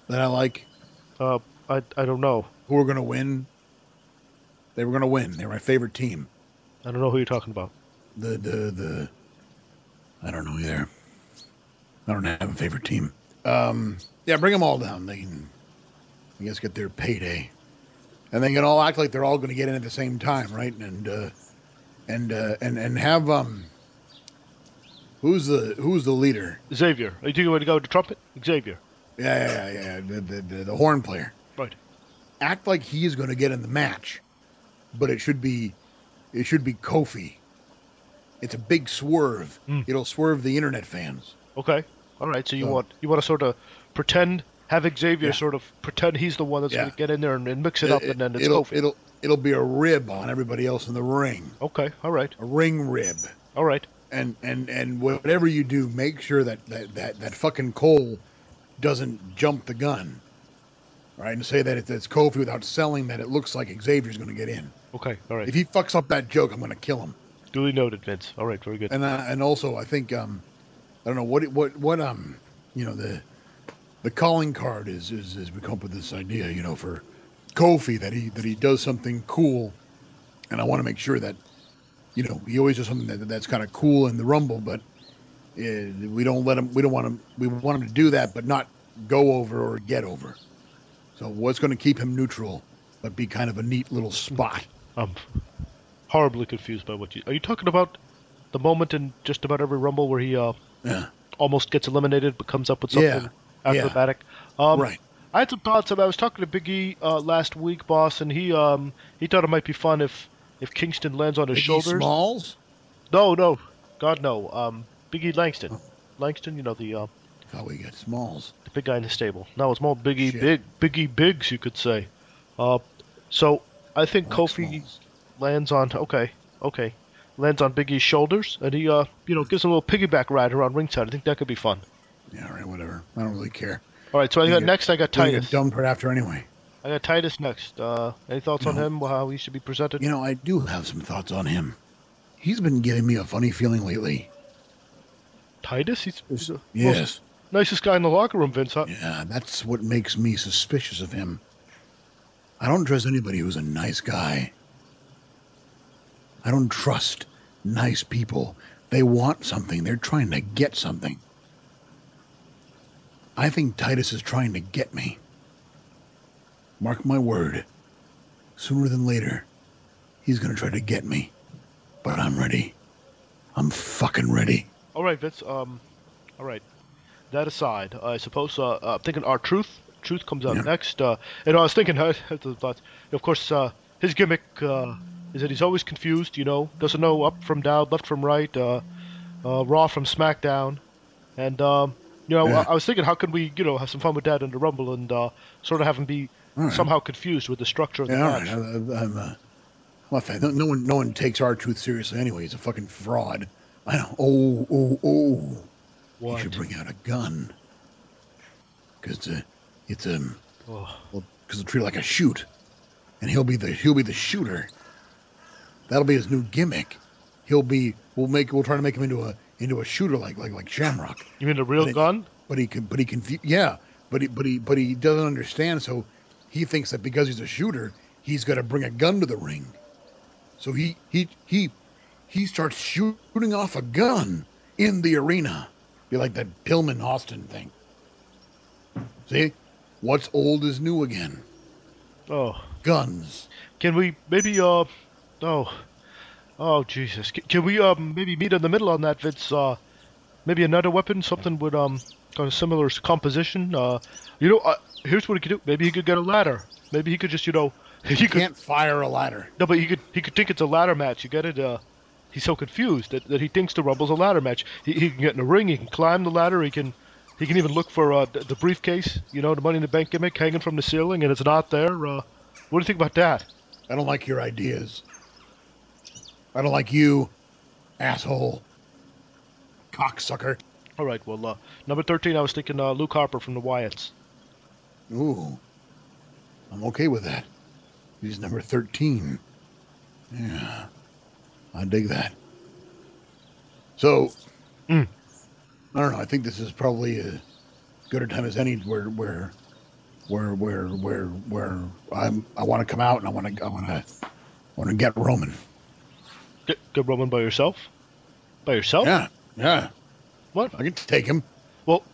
that I like?
I don't know.
Who are going to win? They were going to win. They're my favorite team.
I don't know who you're talking about.
The I don't know either. I don't have a favorite team. Yeah, bring them all down. They can, I guess, get their payday, and they can all act like they're all going to get in at the same time, right? And have who's the leader?
Xavier. Are you thinking going to go with the trumpet? Xavier.
Yeah. The horn player.
Right.
Act like he is going to get in the match, but it should be Kofi. It's a big swerve. It'll swerve the internet fans.
Okay. All right. So you want to sort of pretend, have Xavier sort of pretend he's the one that's going to get in there and mix it up, and then it's Kofi.
It'll be a rib on everybody else in the ring.
Okay. All right.
A ring rib.
All right.
And whatever you do, make sure that fucking Cole doesn't jump the gun, right? And say that it's Kofi without selling that it looks like Xavier's going to get in.
Okay. All right.
If he fucks up that joke, I'm going to kill him.
Duly noted, Vince. All right. Very good.
And also, I think I don't know what you know, the calling card is we come up with this idea, you know, for Kofi that he does something cool, and I want to make sure that, you know, he always does something that's kind of cool in the Rumble, but we don't let him. We want him to do that, but not go over or get over. So what's going to keep him neutral, but be kind of a neat little spot?
I'm horribly confused by what are you talking about? The moment in just about every Rumble where he almost gets eliminated, but comes up with something acrobatic.
Right.
I had some thoughts. I was talking to Big E last week, boss, and he thought it might be fun if Kingston lands on his shoulders.
Smalls?
No, God no. Big E Langston. Langston, you know the.
Thought we got Smalls.
The big guy in the stable. No, it's more Big E Biggs, you could say. So I think Kofi
Smalls.
lands on lands on Big E's shoulders, and he gives him a little piggyback ride around ringside. I think that could be fun.
Yeah, all right, whatever. I don't really care.
All right, so I got Titus.
Dumped right after anyway.
I got Titus next. Any thoughts on him? How he should be presented?
You know, I do have some thoughts on him. He's been giving me a funny feeling lately.
Titus? He's
Yes.
nicest guy in the locker room, Vince. Huh?
Yeah, that's what makes me suspicious of him. I don't trust anybody who's a nice guy. I don't trust nice people. They want something. They're trying to get something. I think Titus is trying to get me. Mark my word. Sooner than later, he's going to try to get me. But I'm ready. I'm fucking ready.
All right, Vince. All right. That aside, I suppose I'm thinking our Truth comes out next. I was thinking, thoughts. Of course, his gimmick is that he's always confused. You know, doesn't know up from down, left from right, Raw from SmackDown, and I was thinking, how can we, have some fun with that in the Rumble and sort of have him be somehow confused with the structure of the match.
All right. No one takes R-Truth seriously anyway. He's a fucking fraud. I know.
What?
He should bring out a gun. Because it's they'll treat it like a shoot, and he'll be the shooter. That'll be his new gimmick. We'll try to make him into a shooter like Shamrock.
You mean a real gun?
But he doesn't understand. So he thinks that because he's a shooter, he's got to bring a gun to the ring. So he he starts shooting off a gun in the arena. Be like that Pillman Austin thing. See? What's old is new again.
Oh.
Guns.
Can we maybe, oh, Jesus. Can we, maybe meet in the middle on that, Vince? Maybe another weapon, something with, kind of similar composition? Here's what he could do. Maybe he could get a ladder. Maybe he could just,
He can't fire a ladder.
No, but he could think it's a ladder match. You get it? He's so confused that he thinks the Rumble's a ladder match. He can get in a ring, he can climb the ladder, he can even look for the briefcase, the Money in the Bank gimmick hanging from the ceiling, and it's not there. What do you think about that?
I don't like your ideas. I don't like you, asshole. Cocksucker.
All right, well, number 13, I was thinking Luke Harper from the Wyatts.
Ooh. I'm okay with that. He's number 13. Yeah. I dig that. So, I don't know. I think this is probably as good a time as any where I want to come out and I want to get Roman.
Get Roman by yourself? By yourself?
Yeah.
What?
I can take him.
Well,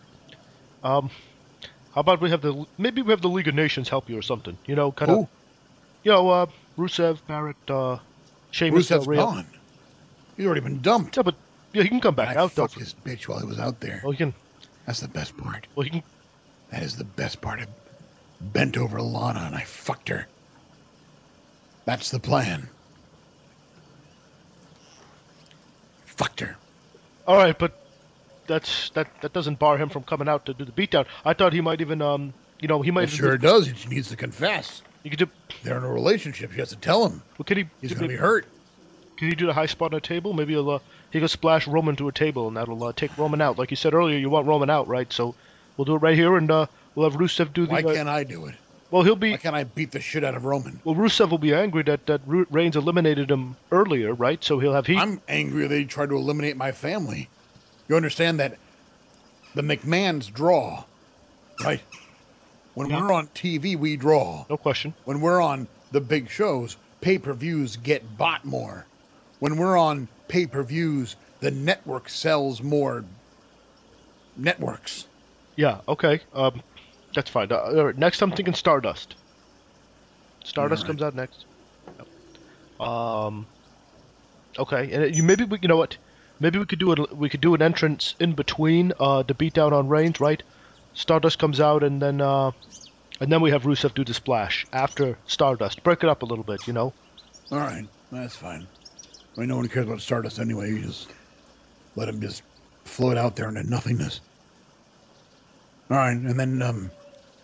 how about we have the League of Nations help you or something? Kind of. Rusev, Barrett, Sheamus.
Rusev's gone. He's already been dumped.
Yeah, but he can come back out.
Fuck this bitch while he was out there.
Well, he can.
That's the best part.
Well, he can.
That is the best part. I bent over Lana and I fucked her. That's the plan. Fucked her.
All right, but that doesn't bar him from coming out to do the beatdown. I thought he might even he might.
Sure does. He needs to confess.
You could do.
They're in a relationship. She has to tell him.
Well, can he?
He's going to be hurt.
Can he do the high spot on a table? Maybe he can splash Roman to a table, and that'll take Roman out. Like you said earlier, you want Roman out, right? So we'll do it right here, and we'll have Rusev do the.
Why can't I do it?
Well, he'll be.
Why can't I beat the shit out of Roman?
Well, Rusev will be angry that Reigns eliminated him earlier, right? So he'll have heat.
I'm angry they tried to eliminate my family. You understand that the McMahons draw, right? When we're on TV, we draw.
No question.
When we're on the big shows, pay-per-views get bought more. When we're on pay-per-views, the network sells more networks.
Yeah, okay. That's fine. All right, next, I'm thinking Stardust. Stardust comes out next. Okay, and maybe you know what? Maybe we could do it. We could do an entrance in between the beatdown on Reigns, right? Stardust comes out, and then we have Rusev do the splash after Stardust. Break it up a little bit,
All right, that's fine. I mean, no one cares about Stardust anyway. You just let him just float out there into nothingness. All right, and then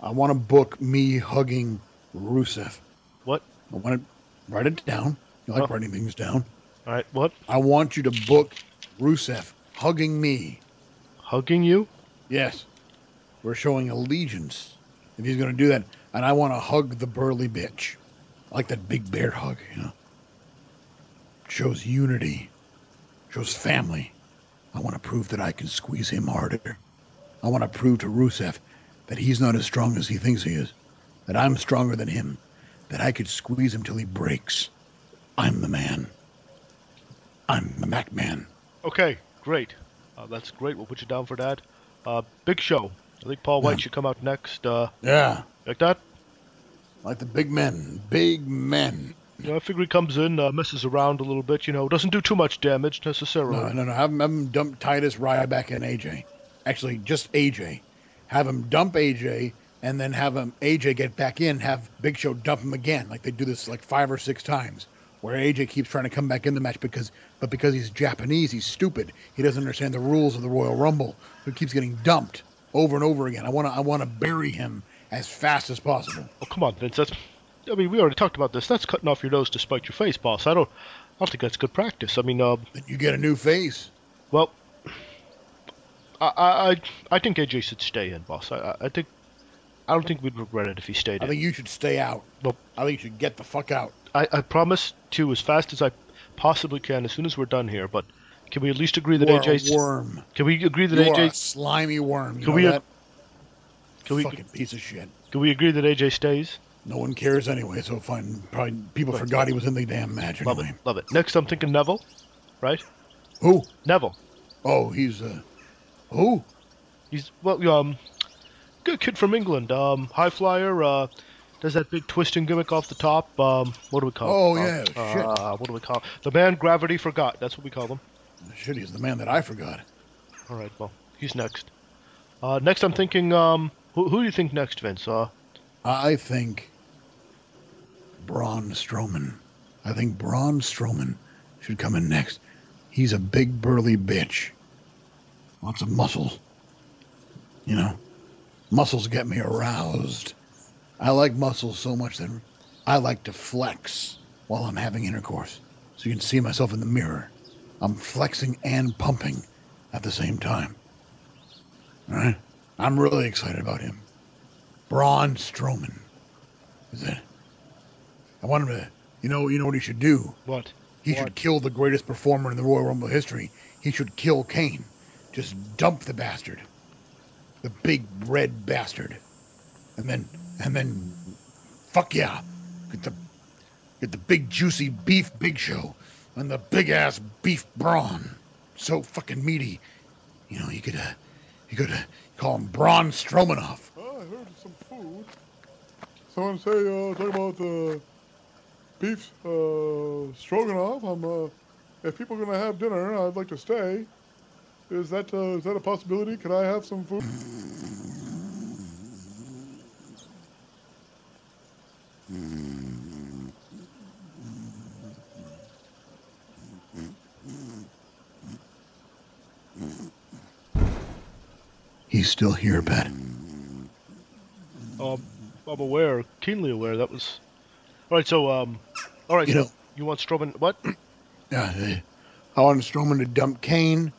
I want to book me hugging Rusev.
What?
I want to write it down. You like writing things down.
All right, what?
I want you to book Rusev hugging me.
Hugging you?
Yes. We're showing allegiance if he's going to do that. And I want to hug the burly bitch. I like that big bear hug, Shows unity. Shows family. I want to prove that I can squeeze him harder. I want to prove to Rusev that he's not as strong as he thinks he is. That I'm stronger than him. That I could squeeze him till he breaks. I'm the man. I'm the Mac Man.
Okay, great. That's great. We'll put you down for that. Big Show. I think Paul White should come out next.
Yeah.
Like that?
Like the big men. Big men.
I figure he comes in, messes around a little bit, doesn't do too much damage necessarily.
No. Have him dump Titus, Ryback, and AJ. Actually, just AJ. Have him dump AJ, and then have AJ get back in, have Big Show dump him again. Like they do this like 5 or 6 times. Where AJ keeps trying to come back in the match because he's Japanese, he's stupid. He doesn't understand the rules of the Royal Rumble. He keeps getting dumped over and over again. I want to bury him as fast as possible.
Oh, come on, Vince. We already talked about this. That's cutting off your nose to spite your face, boss. I don't think that's good practice. I mean,
then you get a new face.
Well, I think AJ should stay in, boss. I don't think we'd regret it if he stayed in.
I think you should stay out.
Well,
I think you should get the fuck out.
I promise to as fast as I possibly can as soon as we're done here. But can we at least agree that AJ's
a worm?
Can we agree that
AJ?
AJ?
A slimy worm.
Can we?
That?
Can we?
Fucking piece of shit.
Can we agree that AJ stays?
No one cares anyway, so fine. Probably people forgot he was in the damn match anyway.
Love it. Next, I'm thinking Neville. right?
Who?
Neville.
Oh, he's who?
He's good kid from England. High flyer. Does that big twisting gimmick off the top? What do we call?
Oh yeah, shit.
What do we call? The man gravity forgot. That's what we call him.
Shit, he's the man that I forgot.
All right. Well, he's next. Next, I'm thinking. Who do you think next, Vince?
I think Braun Strowman. I think Braun Strowman should come in next. He's a big burly bitch. Lots of muscles. You know, muscles get me aroused. I like muscles so much that I like to flex while I'm having intercourse. So you can see myself in the mirror. I'm flexing and pumping at the same time. All right? I'm really excited about him. Braun Strowman. Is it? I want him to, you know what he should do?
What?
He should kill the greatest performer in the Royal Rumble history. He should kill Kane. Just dump the bastard. The big red bastard. And then, fuck yeah. Get the big juicy beef Big Show. And the big ass beef Braun. So fucking meaty. You know, you could call him Braun Strowmanoff.
I heard some food. Someone say, talk about the beef stroganoff. If people are gonna have dinner, I'd like to stay. Is that a possibility? Could I have some food?
He's still here, Pat.
I'm aware, keenly aware. That was. All right. So all right. You want Strowman? What?
Yeah, I want Strowman to dump Kane.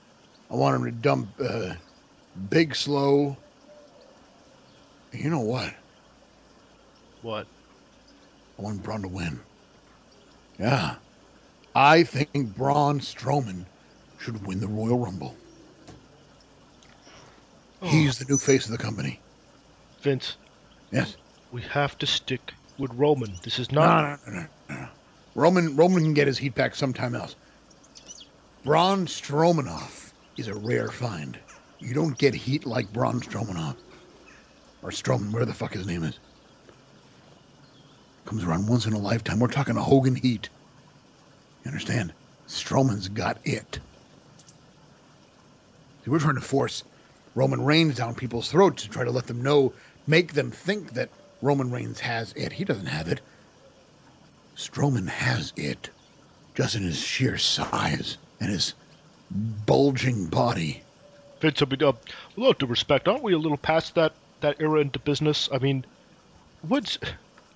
I want him to dump Big Slow. You know what?
What?
I want Braun to win. Yeah. I think Braun Strowman should win the Royal Rumble. He's the new face of the company.
Vince.
Yes.
We have to stick with Roman. This is not.
No. Roman can get his heat back sometime else. Braun Strowmanoff is a rare find. You don't get heat like Braun Strowmanoff. Or Strowman, whatever the fuck his name is. Comes around once in a lifetime. We're talking a Hogan heat. You understand? Strowman's got it. See, we're trying to force Roman Reigns down people's throats to try to let them know, make them think that Roman Reigns has it. He doesn't have it. Strowman has it. Just in his sheer size and his bulging body.
Vince, with all due respect, aren't we a little past that era into business? I mean, when's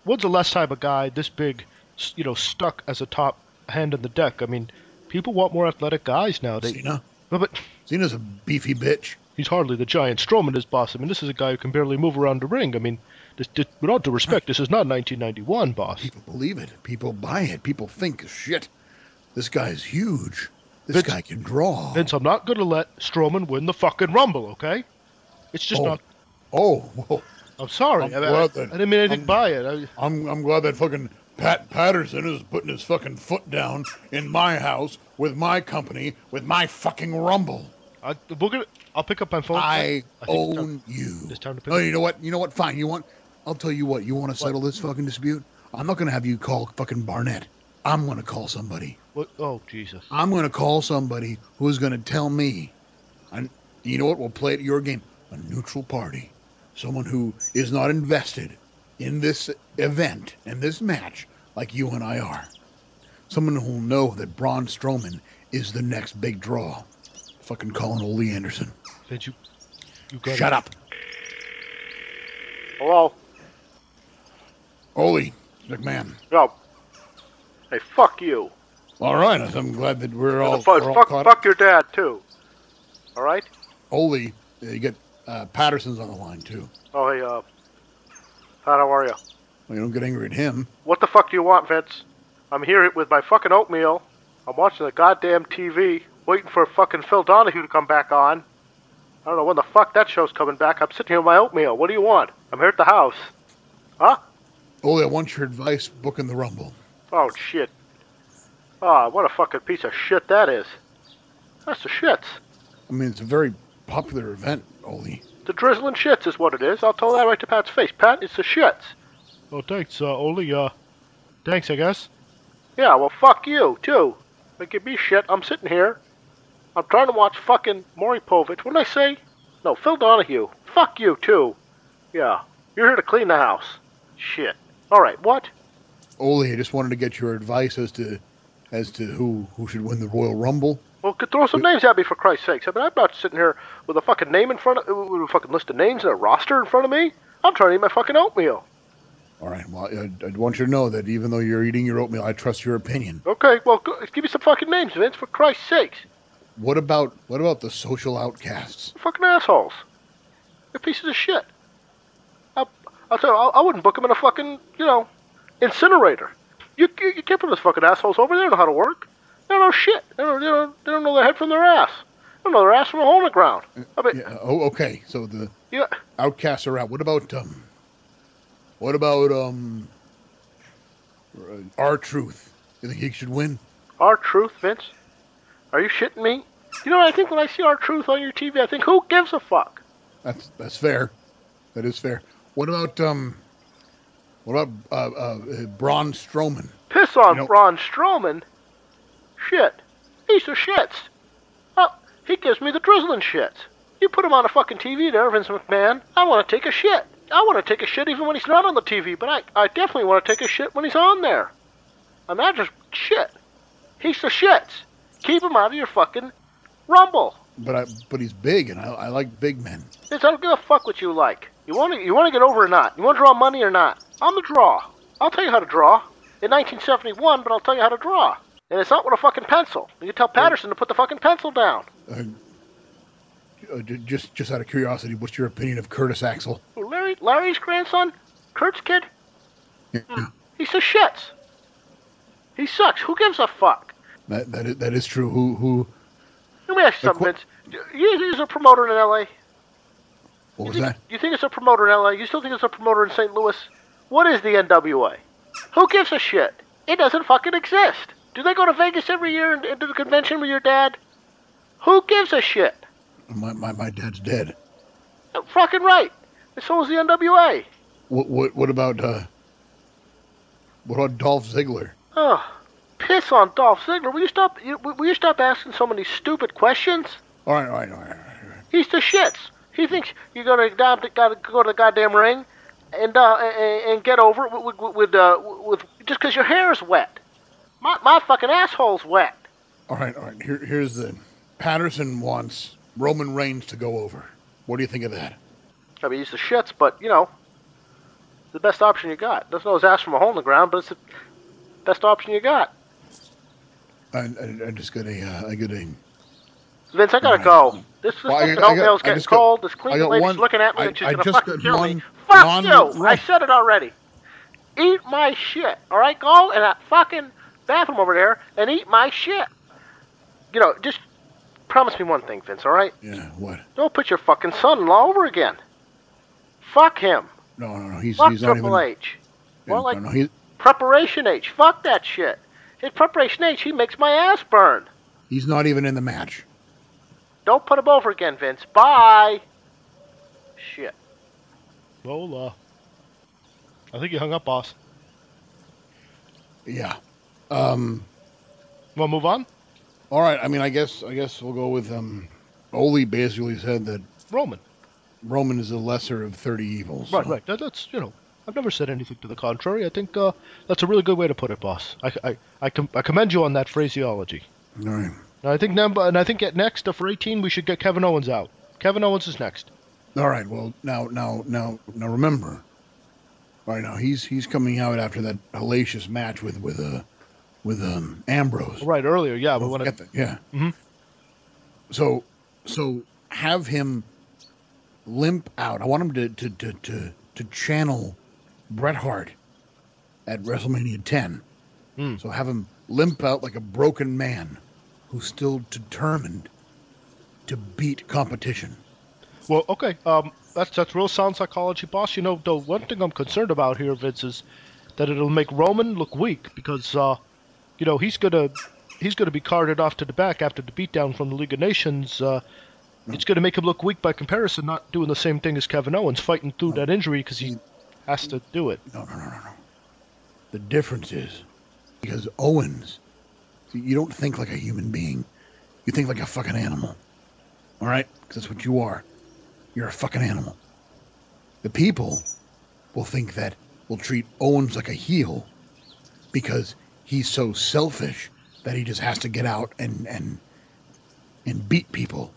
the last time a guy this big, stuck as a top hand in the deck? I mean, people want more athletic guys now.
Cena?
But
Cena's a beefy bitch.
He's hardly the giant Strowman is boss. I mean, this is a guy who can barely move around the ring. I mean, with all due respect, this is not 1991, boss.
People believe it. People buy it. People think, shit, this guy's huge. This guy can draw.
Vince, I'm not going to let Strowman win the fucking Rumble, okay? It's just not...
Oh, well,
I'm sorry. I didn't mean anything by it.
I'm glad that fucking Pat Patterson is putting his fucking foot down in my house with my company with my fucking Rumble.
I'll pick up my phone.
I own you.
It's time to pick
Oh,
up.
you know what? You know what? Fine. I'll tell you what. You want to settle this fucking dispute? I'm not going to have you call fucking Barnett. I'm going to call somebody.
What? Oh, Jesus.
I'm going to call somebody who's going to tell me. And you know what? We'll play it your game. A neutral party. Someone who is not invested in this event and this match like you and I are. Someone who'll know that Braun Strowman is the next big draw. Fucking calling old Lee Anderson.
Vince, you got
Shut up.
Hello?
Ole McMahon.
No. Hey, fuck you.
All right. I'm glad that we're all
Fuck
caught up.
your dad, too. All right?
Ole, you get Patterson's on the line, too.
Oh, hey, Pat, how are you?
Well, you don't get angry at him.
What the fuck do you want, Vince? I'm here with my fucking oatmeal. I'm watching the goddamn TV, waiting for fucking Phil Donahue to come back on. I don't know when the fuck that show's coming back. I'm sitting here with my oatmeal. What do you want? I'm here at the house. Huh?
Ole, I want your advice booking the Rumble.
Oh, shit.
Ah, what a fucking piece of shit that is. That's the shits.
I mean, it's a very popular event, Oli.
The drizzling shits is what it is. I'll tell that right to Pat's face. Pat, it's the shits. Oh, thanks, Oli. Thanks, I guess. Yeah, well, fuck you, too. Making me shit. I'm sitting here. I'm trying to watch fucking Maury Povich. What did I say? No, Phil Donahue. Fuck you, too. Yeah. You're here to clean the house. Shit. Alright, what?
Oli, I just wanted to get your advice as to who should win the Royal Rumble.
Well, could throw some names at me, for Christ's sakes. I mean, I'm not sitting here with a fucking name in front of... with a fucking list of names and a roster in front of me. I'm trying to eat my fucking oatmeal.
All right, well, I want you to know that even though you're eating your oatmeal, I trust your opinion.
Okay, well, give me some fucking names, Vince, for Christ's sakes.
What about the social outcasts?
Fucking assholes. They're pieces of shit. I'll tell you, I wouldn't book them in a fucking, incinerator. You can't put those fucking assholes over there. They don't know how to work. They don't know shit. They don't know their head from their ass. They don't know their ass from a hole in the ground.
Okay. So the outcasts are out. What about R-Truth? You think he should win?
R-Truth, Vince? Are you shitting me? You know what I think when I see R-Truth on your TV? I think, who gives a fuck?
That's fair. That is fair. What about Braun Strowman?
Piss on Braun Strowman? Shit. He's the shits. Oh, he gives me the drizzling shits. You put him on a fucking TV there, Vince McMahon. I want to take a shit. I want to take a shit even when he's not on the TV, but I definitely want to take a shit when he's on there. And that just shit. He's the shits. Keep him out of your fucking Rumble.
But he's big, and I like big men.
Vince, I don't give a fuck what you like. You want to get over or not? You want to draw money or not? I'm the draw. I'll tell you how to draw. In 1971, but I'll tell you how to draw. And it's not with a fucking pencil. You can tell Patterson to put the fucking pencil down.
Just out of curiosity, what's your opinion of Curtis Axel?
Larry's grandson? Kurt's kid?
Yeah.
He's the shits. He sucks. Who gives a fuck?
That is true. Who?
Let me ask you something, Vince. You think it's a promoter in L.A.?
What was that?
You think it's a promoter in L.A.? You still think it's a promoter in St. Louis? What is the NWA? Who gives a shit? It doesn't fucking exist. Do they go to Vegas every year and do the convention with your dad? Who gives a shit?
My dad's dead.
Fucking right. And so is the NWA.
What about Dolph Ziggler?
Oh, piss on Dolph Ziggler. Will you stop asking so many stupid questions?
All right.
He's the shits. He thinks you're gotta go to the goddamn ring and get over it with just because your hair is wet. My fucking asshole's wet.
All right. Here's the Patterson wants Roman Reigns to go over. What do you think of that?
I mean, he's the shits, but the best option you got. Doesn't know his ass from a hole in the ground, but it's the best option you got.
I just got a.
Vince, I gotta go. This fucking oatmeal's getting cold. This cleaning lady's looking at me and she's gonna fucking kill me. Fuck you! I said it already. Eat my shit, alright? Go in that fucking bathroom over there and eat my shit. Just promise me one thing, Vince, alright?
Yeah, what?
Don't put your fucking son-in-law over again. Fuck him.
No, he's
Fuck
not
Triple
even...
H. Well, like,
he's...
Preparation H. Fuck that shit. His Preparation H, he makes my ass burn.
He's not even in the match.
Don't put him over again, Vince. Bye. Shit. Well, I think you hung up, boss.
Yeah.
Want to move on?
All right. I mean, I guess we'll go with Oli basically said that Roman is the lesser of 30 evils. So.
Right. That's I've never said anything to the contrary. I think that's a really good way to put it, boss. I commend you on that phraseology.
All right.
I think next for 18 we should get Kevin Owens out. Kevin Owens is next.
All right. Well, now remember. All right, now he's coming out after that hellacious match with Ambrose.
Right, earlier, yeah.
Yeah.
Mm-hmm.
So have him limp out. I want him to channel Bret Hart at WrestleMania 10. So have him limp out like a broken man who's still determined to beat competition.
Well, okay. That's real sound psychology, boss. The one thing I'm concerned about here, Vince, is that it'll make Roman look weak because, he's gonna he's going to be carted off to the back after the beatdown from the League of Nations. It's going to make him look weak by comparison, not doing the same thing as Kevin Owens, fighting through that injury because he has to do it.
No. The difference is because Owens, you don't think like a human being. You think like a fucking animal. All right? Because that's what you are. You're a fucking animal. The people will think that will treat Owens like a heel because he's so selfish that he just has to get out and beat people,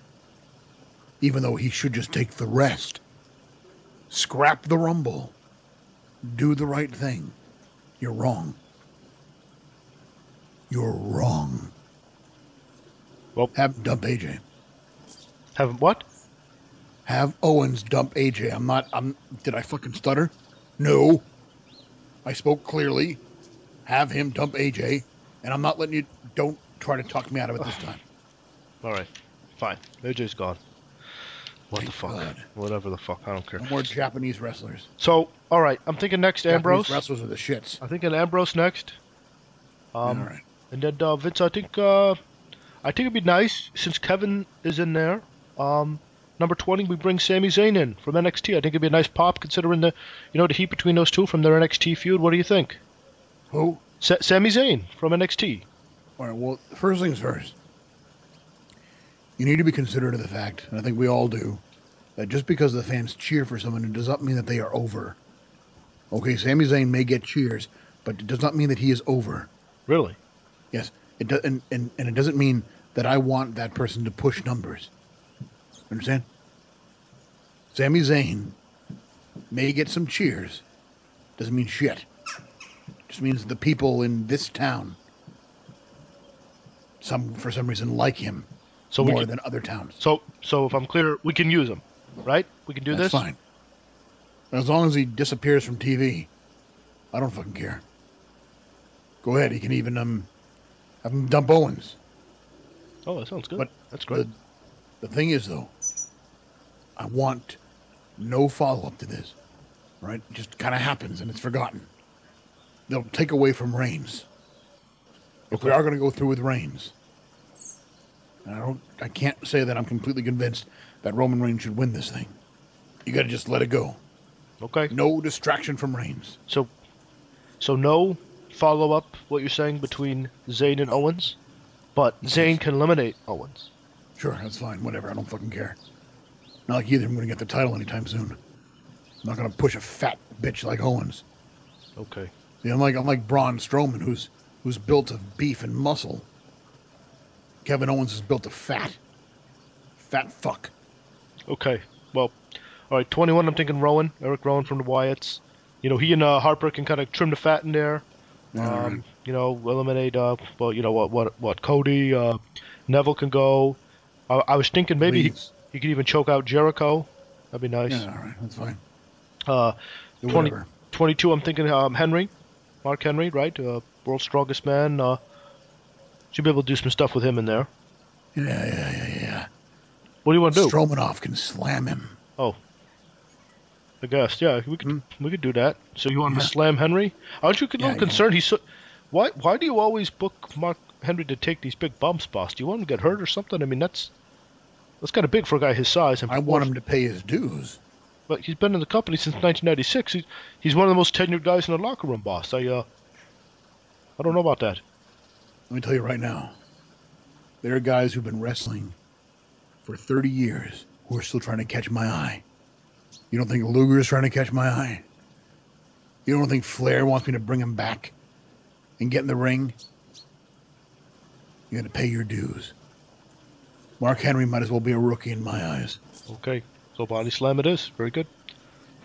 even though he should just take the rest. Scrap the Rumble. Do the right thing. You're wrong. You're wrong.
Well,
have him dump AJ.
Have him what?
Have Owens dump AJ. Did I fucking stutter? No. I spoke clearly. Have him dump AJ. And I'm not letting you, don't try to talk me out of it this time.
All right. Fine. AJ's gone. What
Thank
the fuck?
God.
Whatever the fuck. I don't care.
No more Japanese wrestlers.
So, all right. I'm thinking next Ambrose.
Japanese wrestlers are the shits.
I'm thinking Ambrose next.
All right.
And then Vince, I think it'd be nice since Kevin is in there. Number 20, we bring Sami Zayn in from NXT. I think it'd be a nice pop considering the heat between those two from their NXT feud. What do you think?
Who?
Sami Zayn from NXT.
All right. Well, first things first. You need to be considerate of the fact, and I think we all do, that just because the fans cheer for someone, it does not mean that they are over. Okay, Sami Zayn may get cheers, but it does not mean that he is over.
Really?
Yes. It does, and it doesn't mean that I want that person to push numbers. Understand? Sami Zayn may get some cheers. Doesn't mean shit. Just means the people in this town, for some reason, like him more than other towns.
So if I'm clear, we can use him, right? We can do this?
That's fine. As long as he disappears from TV, I don't fucking care. Go ahead. He can even have him dump Owens.
Oh, that sounds good.
But
that's great.
The thing is, though, I want no follow-up to this. Right? It just kind of happens and it's forgotten. They'll take away from Reigns. If we are going to go through with Reigns, and I can't say that I'm completely convinced that Roman Reigns should win this thing. You got to just let it go.
Okay.
No distraction from Reigns.
So no follow-up, what you're saying, between Zayn and Owens, but Zayn can eliminate Owens.
Sure, that's fine. Whatever. I don't fucking care. Not like either of them going to get the title anytime soon. I'm not going to push a fat bitch like Owens.
Okay.
See, I'm like Braun Strowman, who's built of beef and muscle. Kevin Owens is built of fat. Fat fuck.
Okay. Well, all right. 21. I'm thinking Eric Rowan from the Wyatts. He and Harper can kind of trim the fat in there.
Right.
Eliminate. What? Cody. Neville can go. I was thinking maybe he could even choke out Jericho. That'd be nice.
Yeah, all right. That's fine.
22. I'm thinking Henry. Mark Henry, right? World's strongest man. Should be able to do some stuff with him in there.
Yeah.
What do you want to do?
Strowmanoff can slam him.
Oh. I guess, yeah. We could do that. So you want him to slam Henry? Aren't you a little concerned? He's so... Why do you always book Mark Henry to take these big bumps, boss? Do you want him to get hurt or something? I mean, that's kind of big for a guy his size. And
I want him to pay his dues.
But he's been in the company since 1996. He's one of the most tenured guys in the locker room, boss. I don't know about that.
Let me tell you right now. There are guys who've been wrestling for 30 years who are still trying to catch my eye. You don't think Luger's trying to catch my eye? You don't think Flair wants me to bring him back and get in the ring? You got to pay your dues. Mark Henry might as well be a rookie in my eyes.
Okay. So body slam it is. Very good.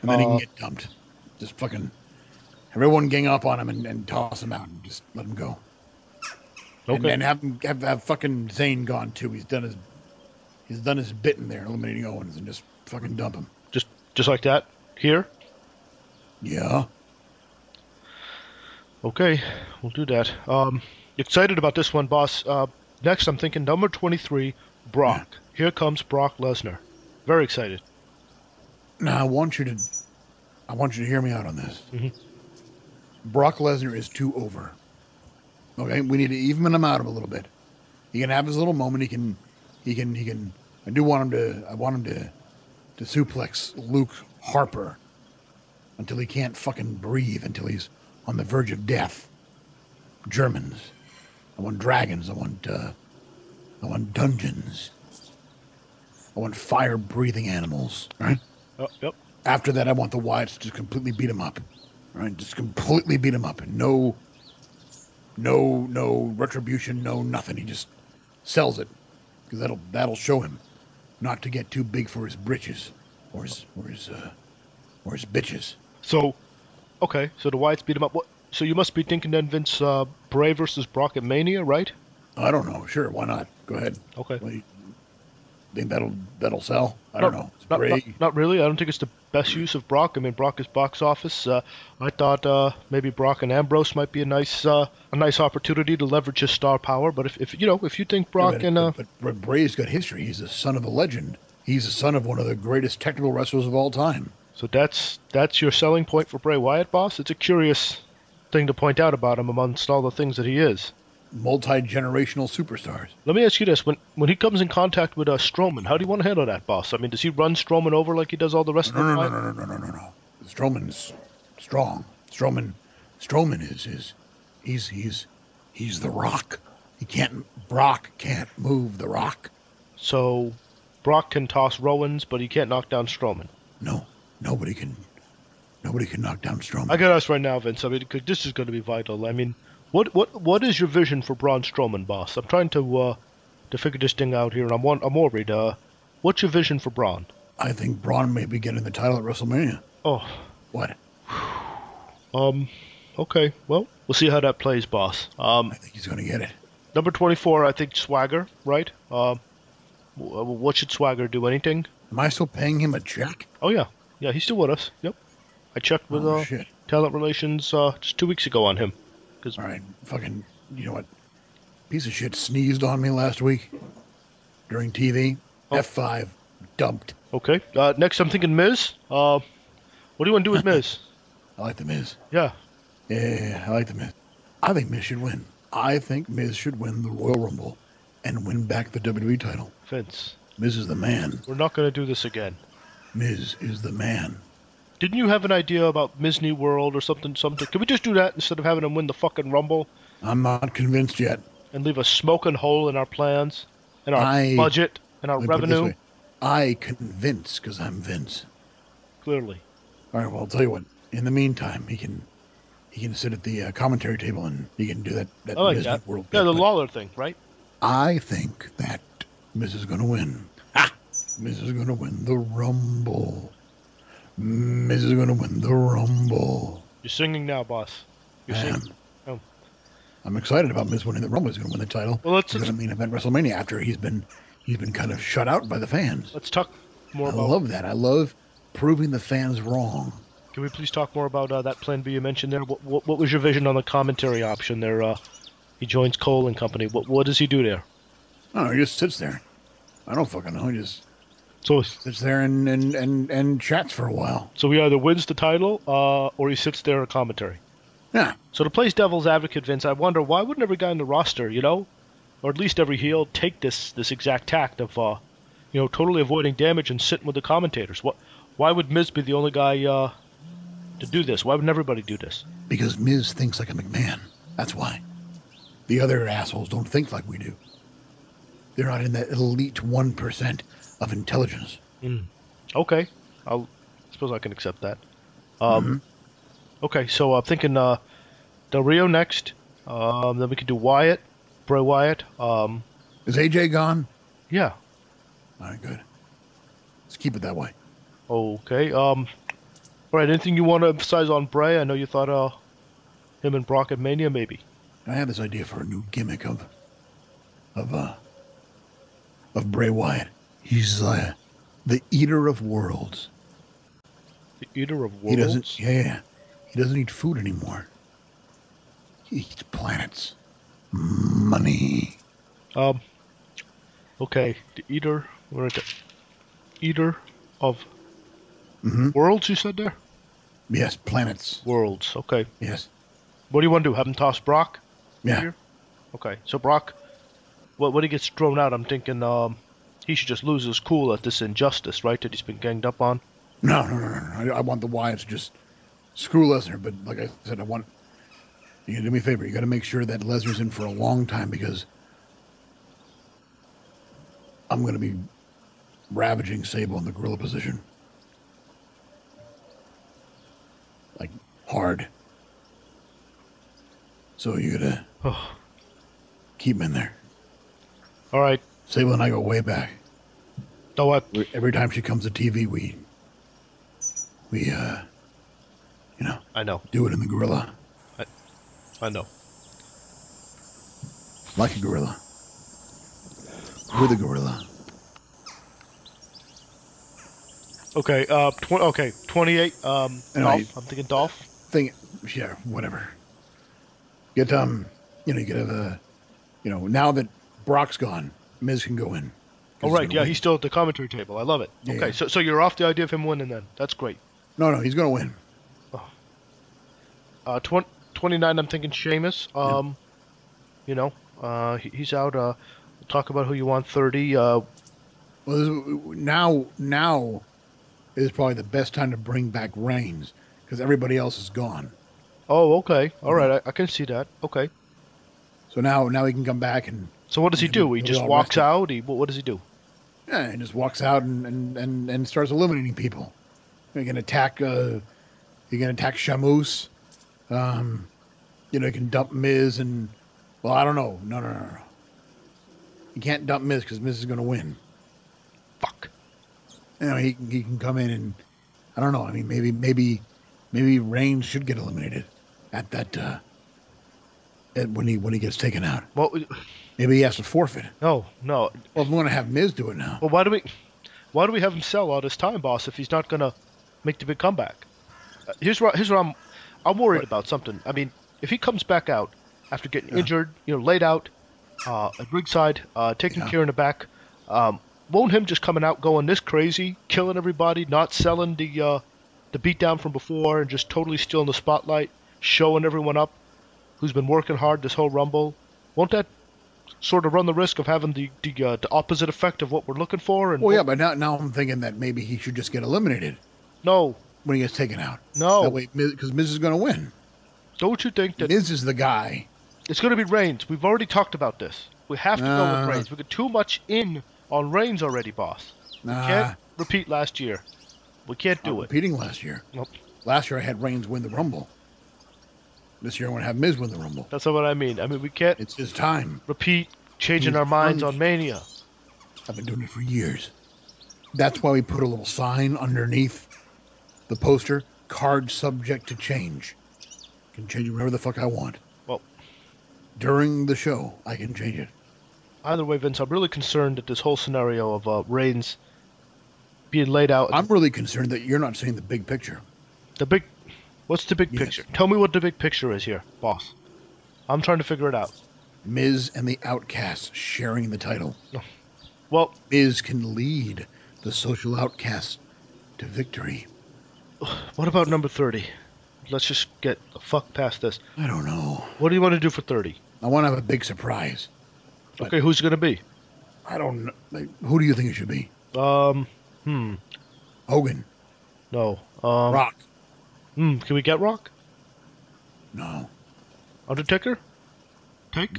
And then he can get dumped. Just fucking everyone gang up on him and toss him out and just let him go.
Okay.
And have fucking Zayn gone too. He's done his bit in there, eliminating Owens, and just fucking dump him.
Just like that? Here?
Yeah.
Okay, we'll do that. Excited about this one, boss. Next, I'm thinking number 23, Brock. Yeah. Here comes Brock Lesnar. Very excited.
Now, I want you to hear me out on this.
Mm-hmm.
Brock Lesnar is too over. Okay, we need to even him out a little bit. He can have his little moment. He can. I want him to suplex Luke Harper until he can't fucking breathe, until he's on the verge of death. Germans. I want dragons. I want dungeons. I want fire-breathing animals. Right?
Yep.
After that, I want the Wyatts to just completely beat him up. Right? Just completely beat him up. No retribution, no nothing. He just sells it because that'll show him not to get too big for his britches or his bitches.
So, okay, so the Wyatts beat him up. What? So you must be thinking then, Vince, Bray versus Brock at Mania, right?
I don't know. Sure, why not? Go ahead.
Okay.
Well, you think that'll sell? I don't know.
Not really. I don't think it's the best use of Brock. I mean, Brock is box office. I thought maybe Brock and Ambrose might be a nice opportunity to leverage his star power. But if you think Brock
but Bray's got history. He's the son of a legend. He's the son of one of the greatest technical wrestlers of all time.
So that's your selling point for Bray Wyatt, boss. It's a curious thing to point out about him amongst all the things that he is.
Multi-generational superstars.
Let me ask you this: when he comes in contact with Strowman, how do you want to handle that, boss? I mean, does he run Strowman over like he does all the rest of the time?
No. Strowman's strong. Strowman is he's the Rock. Brock can't move the Rock.
So Brock can toss Rollins, but he can't knock down Strowman.
No, nobody can knock down Strowman.
I got us right now, Vince. I mean, this is going to be vital. I mean, what is your vision for Braun Strowman, boss? I'm trying to figure this thing out here, and I'm worried. What's your vision for Braun?
I think Braun may be getting the title at WrestleMania.
Oh.
What?
Okay. Well, we'll see how that plays, boss.
I think he's going to get it.
Number 24, I think Swagger, right? What should Swagger do? Anything?
Am I still paying him a check?
Oh, yeah. Yeah, he's still with us. Yep. I checked with Talent Relations just 2 weeks ago on him.
All right, fucking, you know what? Piece of shit sneezed on me last week during TV. Oh. F5, dumped.
Okay. Next, I'm thinking Miz. What do you want to do with Miz?
I like the Miz.
Yeah.
Yeah, I like the Miz. I think Miz should win. I think Miz should win the Royal Rumble and win back the WWE title.
Vince.
Miz is the man.
We're not going to do this again.
Miz is the man.
Didn't you have an idea about Disney World or something? Can we just do that instead of having him win the fucking Rumble?
I'm not convinced yet.
And leave a smoking hole in our plans, and our budget, and our revenue?
I convince because I'm Vince.
Clearly.
All right, well, I'll tell you what. In the meantime, he can sit at the commentary table and he can do that
I like
Disney
that.
World.
Yeah, the Lawler thing, right?
I think that Miz is going to win. Miz is going to win the Rumble. Miz is going to win the Rumble.
You're singing now, boss. You're singing. Oh.
I'm excited about Miz winning the Rumble. He's going to win the title.
Well, let's
main event WrestleMania after he's been kind of shut out by the fans.
Let's talk more about.
I love that. I love proving the fans wrong.
Can we please talk more about that Plan B you mentioned there? What was your vision on the commentary option there? He joins Cole and company. What does he do there?
Oh, he just sits there. I don't fucking know. He just sits there and chats for a while.
So he either wins the title or he sits there at commentary.
Yeah.
So to play devil's advocate, Vince, I wonder why wouldn't every guy in the roster, or at least every heel, take this exact tact of, totally avoiding damage and sitting with the commentators? Why would Miz be the only guy to do this? Why wouldn't everybody do this?
Because Miz thinks like a McMahon. That's why. The other assholes don't think like we do. They're not in that elite 1% of intelligence.
Okay. I suppose I can accept that. Okay, so I'm thinking Del Rio next. Then we could do Wyatt, Bray Wyatt.
Is AJ gone?
Yeah.
All right, good. Let's keep it that way.
Okay. All right, anything you want to emphasize on Bray? I know you thought him and Brock at Mania, maybe.
I have this idea for a new gimmick of Bray Wyatt. He's the eater of worlds.
The eater of worlds?
He doesn't eat food anymore. He eats planets. Money.
Okay. The eater. Where is it? Eater of worlds, you said there?
Yes, planets.
Worlds. Okay.
Yes.
What do you want to do? Have him toss Brock?
Yeah.
Here? Okay. So Brock, when he gets thrown out, I'm thinking he should just lose his cool at this injustice, right? That he's been ganged up on.
No. I want the Wyatts to just screw Lesnar, but like I said, you gotta do me a favor. You gotta make sure that Lesnar's in for a long time because I'm gonna be ravaging Sable in the gorilla position. Like, hard. So you gotta keep him in there.
All right.
Sable and I go way back.
So what?
Every time she comes to TV, we
I know.
do it in the gorilla.
I know.
Like a gorilla. With a gorilla.
Okay. 28. Dolph. I'm thinking Dolph.
Yeah, whatever. You get now that Brock's gone, Miz can go in.
Oh right, yeah, he's still at the commentary table. I love it.
Yeah,
okay,
yeah.
so you're off the idea of him winning then. That's great.
No, he's gonna win.
29. I'm thinking Sheamus. He's out. We'll talk about who you want. 30.
Well, now is probably the best time to bring back Reigns because everybody else is gone.
Oh, okay. All right, I can see that. Okay.
So now he can come back and.
So what does he do? He just walks out. What does he do?
Yeah, he just walks out and starts eliminating people. He can attack. He can attack Shamus. He can dump Miz and. Well, I don't know. No. He can't dump Miz because Miz is going to win.
Fuck.
He can come in and I don't know. I mean, maybe Reigns should get eliminated at that when he gets taken out.
Well,
maybe he has to forfeit.
No.
Well, if we want to have Miz do it now.
Well, why do we have him sell all this time, boss, if he's not gonna make the big comeback? Here's what I'm worried about something. I mean, if he comes back out after getting injured, laid out at ringside, taking care in the back, won't him just coming out going this crazy, killing everybody, not selling the beatdown from before, and just totally stealing the spotlight, showing everyone up who's been working hard this whole Rumble? Won't that sort of run the risk of having the opposite effect of what we're looking for? And
but now I'm thinking that maybe he should just get eliminated.
No.
When he gets taken out.
No.
That way, because Miz is going to win.
Don't you think that
Miz is the guy?
It's going to be Reigns. We've already talked about this. We have to go with Reigns. We got too much in on Reigns already, boss. We can't repeat last year. We can't do it.
Repeating last year.
Nope.
Last year I had Reigns win the Rumble. This year I want to have Miz win the Rumble.
That's not what I mean. I mean, we can't.
It's his time.
Repeat changing our minds on Mania.
I've been doing it for years. That's why we put a little sign underneath the poster. Card subject to change. I can change it whenever the fuck I want.
Well,
during the show, I can change it.
Either way, Vince, I'm really concerned at this whole scenario of Reigns being laid out.
I'm really concerned that you're not seeing the big picture.
What's the big picture? Tell me what the big picture is here, boss. I'm trying to figure it out.
Miz and the Outcasts sharing the title.
Well,
Miz can lead the social outcasts to victory.
What about number 30? Let's just get the fuck past this.
I don't know.
What do you want to do for 30?
I want to have a big surprise.
Okay, who's it going to be?
I don't know. Who do you think it should be? Hogan.
No.
Rock.
Can we get Rock?
No.
Undertaker? Take?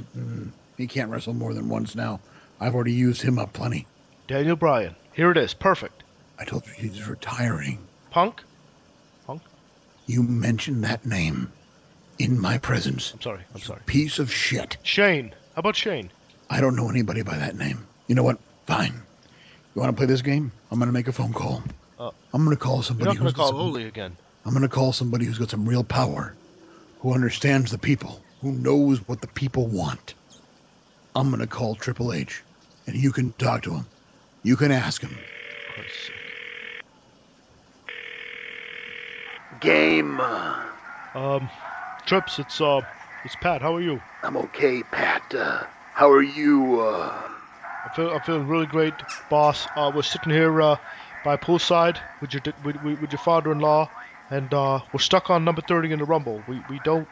He can't wrestle more than once now. I've already used him up plenty.
Daniel Bryan. Here it is. Perfect.
I told you he's retiring.
Punk?
You mentioned that name in my presence.
I'm sorry.
Piece of shit.
Shane. How about Shane?
I don't know anybody by that name. You know what? Fine. You want to play this game? I'm going to make a phone call. I'm going to call somebody
You're not going to call Holy again.
I'm going to call somebody who's got some real power, who understands the people, who knows what the people want. I'm going to call Triple H, and you can talk to him. You can ask him. Game.
Trips, it's Pat. How are you?
I'm okay, Pat. How are you?
I'm feeling really great, boss. We're sitting here by poolside with your father-in-law, and we're stuck on number 30 in the Rumble. We don't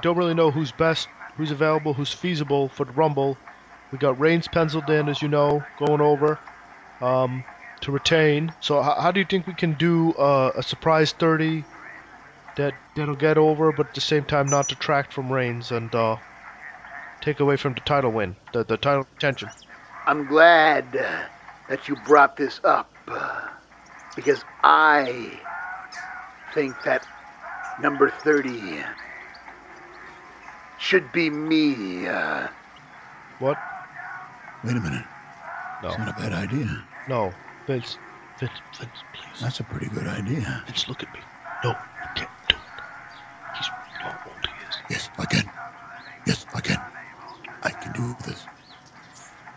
really know who's best who's available, who's feasible for the Rumble. We got Reigns penciled in, as you know, going over to retain. So how do you think we can do a surprise 30 that'll get over, but at the same time not detract from Reigns and take away from the title win, the title retention?
I'm glad that you brought this up because I think that number 30 should be me.
What?
Wait a minute.
No.
It's not a bad idea.
No. Vince, please.
That's a pretty good idea.
Vince, look at me. No, you can't do it. He's how old he is.
Yes, I can. Yes, I can. I can do this.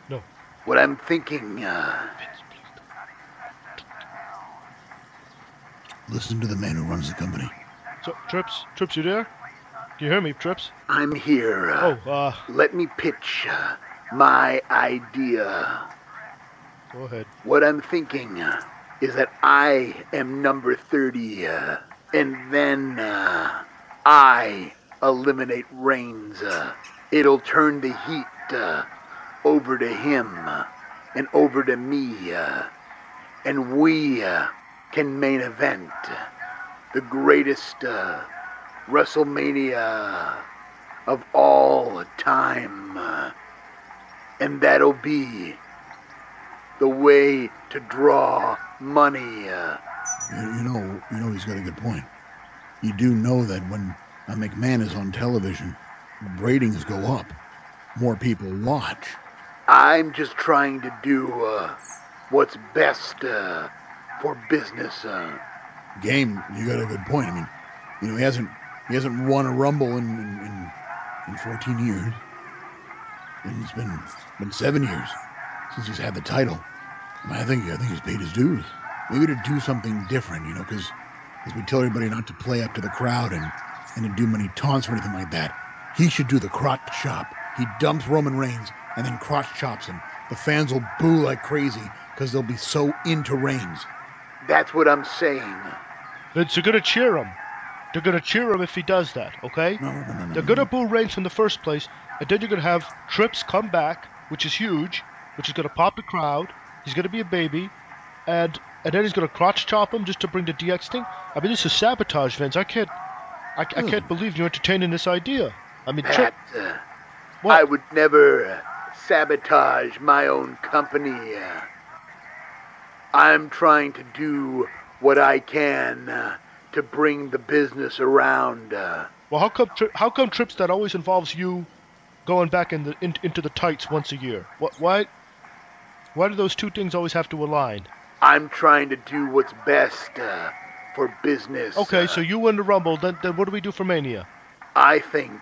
No.
What I'm thinking,
Vince, please.
Listen to the man who runs the company.
So, Trips, you there? Can you hear me, Trips?
I'm here. Let me pitch my idea.
Go ahead.
What I'm thinking is that I am number 30, and then I eliminate Reigns. It'll turn the heat over to him and over to me, and we can main event the greatest WrestleMania of all time, and that'll be the way to draw money.
You know, he's got a good point. You do know that when a McMahon is on television, ratings go up. More people watch.
I'm just trying to do what's best for business.
Game, you got a good point. I mean, you know, he hasn't won a Rumble in 14 years. And it's been 7 years since he's had the title. I mean, I think he's paid his dues. Maybe to do something different, you know, because we tell everybody not to play up to the crowd and to do many taunts or anything like that. He should do the crotch chop. He dumps Roman Reigns and then crotch chops him. The fans will boo like crazy because they'll be so into Reigns.
That's what I'm saying.
Vince, you're gonna cheer him. They're gonna cheer him if he does that, okay?
No.
They're gonna boo Reigns in the first place, and then you're gonna have Trips come back, which is huge, which is gonna pop the crowd. He's gonna be a baby, and then he's gonna crotch chop him just to bring the DX thing. I mean, this is sabotage, Vince. I can't believe you're entertaining this idea. I mean,
Pat,
what?
I would never sabotage my own company. I'm trying to do what I can to bring the business around.
Well, how come Trips that always involves you going back into the tights once a year? Why do those two things always have to align?
I'm trying to do what's best for business.
Okay, so you win the Rumble, then what do we do for Mania?
I think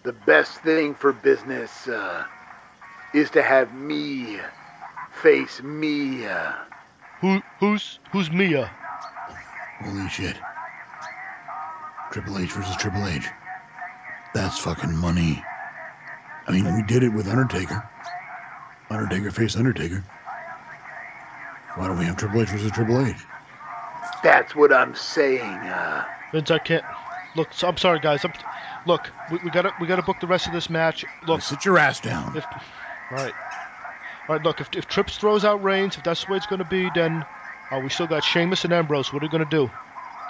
the best thing for business is to have me face me.
Who's Mia?
Holy shit. Triple H versus Triple H. That's fucking money. I mean, we did it with Undertaker. Undertaker faced Undertaker. Why don't we have Triple H versus Triple H?
That's what I'm saying.
Vince, I can't. Look, I'm sorry, guys. Look, we gotta book the rest of this match. Look,
sit your ass down.
All right. Look, if Trips throws out Reigns, if that's the way it's gonna be, then we still got Sheamus and Ambrose. What are we gonna do?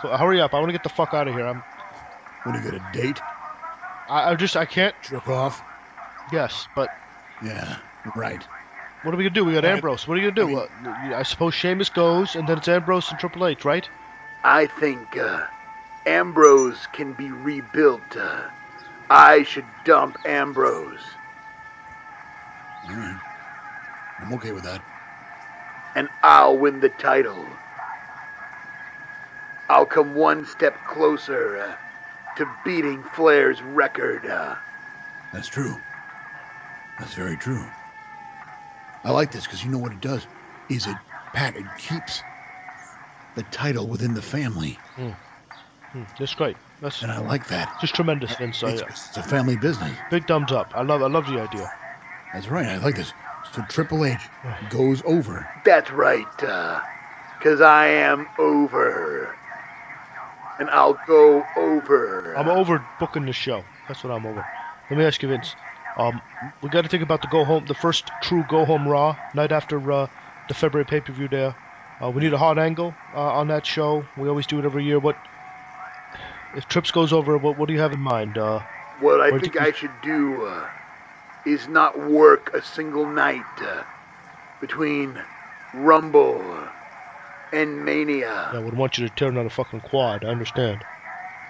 So hurry up! I want to get the fuck out of here.
What, you got a date?
I can't.
Jerk off?
Yes, but.
Yeah, right.
What are we gonna do? We got Ambrose. What are you gonna do? I suppose Sheamus goes, and then it's Ambrose and Triple H, right?
I think Ambrose can be rebuilt. I should dump Ambrose.
All right. I'm okay with that.
And I'll win the title. I'll come one step closer to beating Flair's record.
That's true. That's very true. I like this because you know what it does? It keeps the title within the family.
That's great.
And I like that.
Just tremendous, Vince.
It's a family business.
Big thumbs up. I love the idea.
That's right. I like this. So Triple H goes over.
That's right. 'Cause I am over. And I'll go over.
I'm over booking the show. That's what I'm over. let me ask you, Vince. We got to think about the first true go home Raw night after the February pay-per-view there. We need a hot angle on that show. We always do it every year. What if Trips goes over? What do you have in mind?
What I think I should do is not work a single night between Rumble and Mania.
I would want you to turn on a fucking quad. I understand.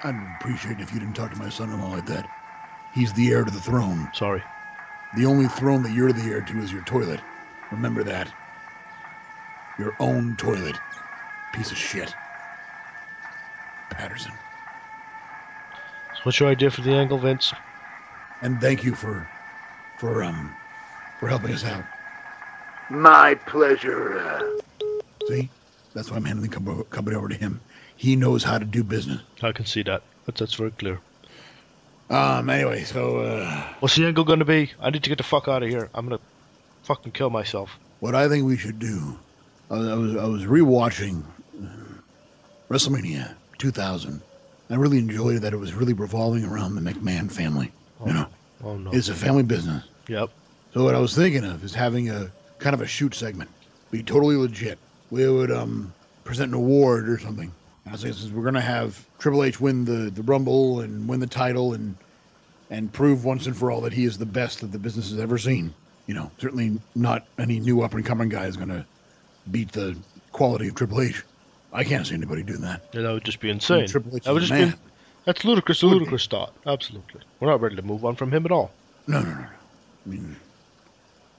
I'd appreciate it if you didn't talk to my son-in-law like that. He's the heir to the throne.
Sorry.
The only throne that you're the heir to is your toilet. Remember that. Your own toilet. Piece of shit. Patterson.
So what's your idea for the angle, Vince?
And thank you for helping us out. My pleasure. See? That's why I'm handing the company over to him. He knows how to do business.
I can see that. That's very clear.
Anyway, so,
What's the angle gonna be? I need to get the fuck out of here. I'm gonna fucking kill myself.
What I think we should do, I was rewatching WrestleMania 2000. I really enjoyed that it was really revolving around the McMahon family.
Oh,
you know?
Oh, no.
It's a family business.
Yep.
So what I was thinking of is having a kind of a shoot segment. Be totally legit. We would present an award or something. I was thinking, we're going to have Triple H win the Rumble and win the title and prove once and for all that he is the best that the business has ever seen. You know, certainly not any new up-and-coming guy is going to beat the quality of Triple H. I can't see anybody doing that.
Yeah, that would just be insane.
Triple H
That would
is
just
the man.
that's ludicrous, a ludicrous thought. Absolutely. We're not ready to move on from him at all.
No. I mean,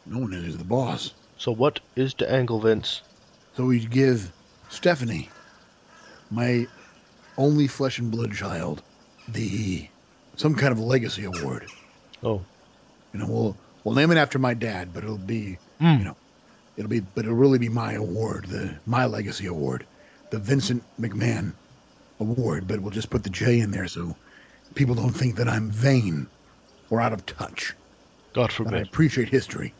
no one is the boss.
So what is the angle, Vince?
So we give Stephanie, my only flesh and blood child, some kind of legacy award.
Oh.
You know, we'll name it after my dad, but it'll be, it'll really be my award, my legacy award, the Vincent McMahon award. But we'll just put the J in there so people don't think that I'm vain or out of touch.
God
But I
forbid.
appreciate history.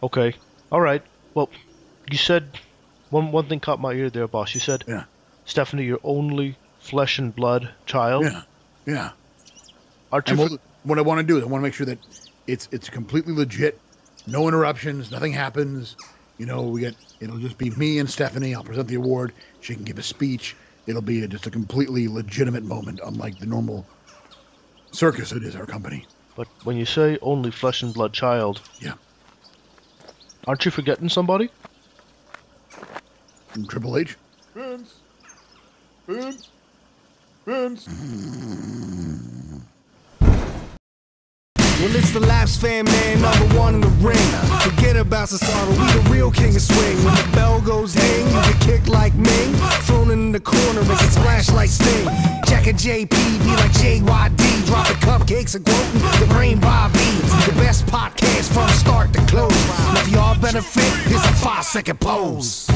Okay. All right. Well, you said one thing caught my ear there, boss. You said,
Yeah.
Stephanie, your only flesh and blood child.
Yeah.
Aren't
And
you?
what I want to do is I want to make sure that it's completely legit, no interruptions, nothing happens. You know, it'll just be me and Stephanie. I'll present the award. She can give a speech. It'll be just a completely legitimate moment, unlike the normal circus it is our company.
But when you say only flesh and blood child,
Yeah.
aren't you forgetting somebody?
And Triple H.
Vince.
Well, it's the Laps Fam, man, number one in the ring. Forget about Cesaro, we the real king of swing. When the bell goes ding, you get kicked like Ming. Thrown in the corner, make it splash like Sting. Jack and JP be like JYD. Dropping cupcakes and quoting the Rain Bobby. The best podcast from start to close. Now if y'all benefit, here's a 5-second pose.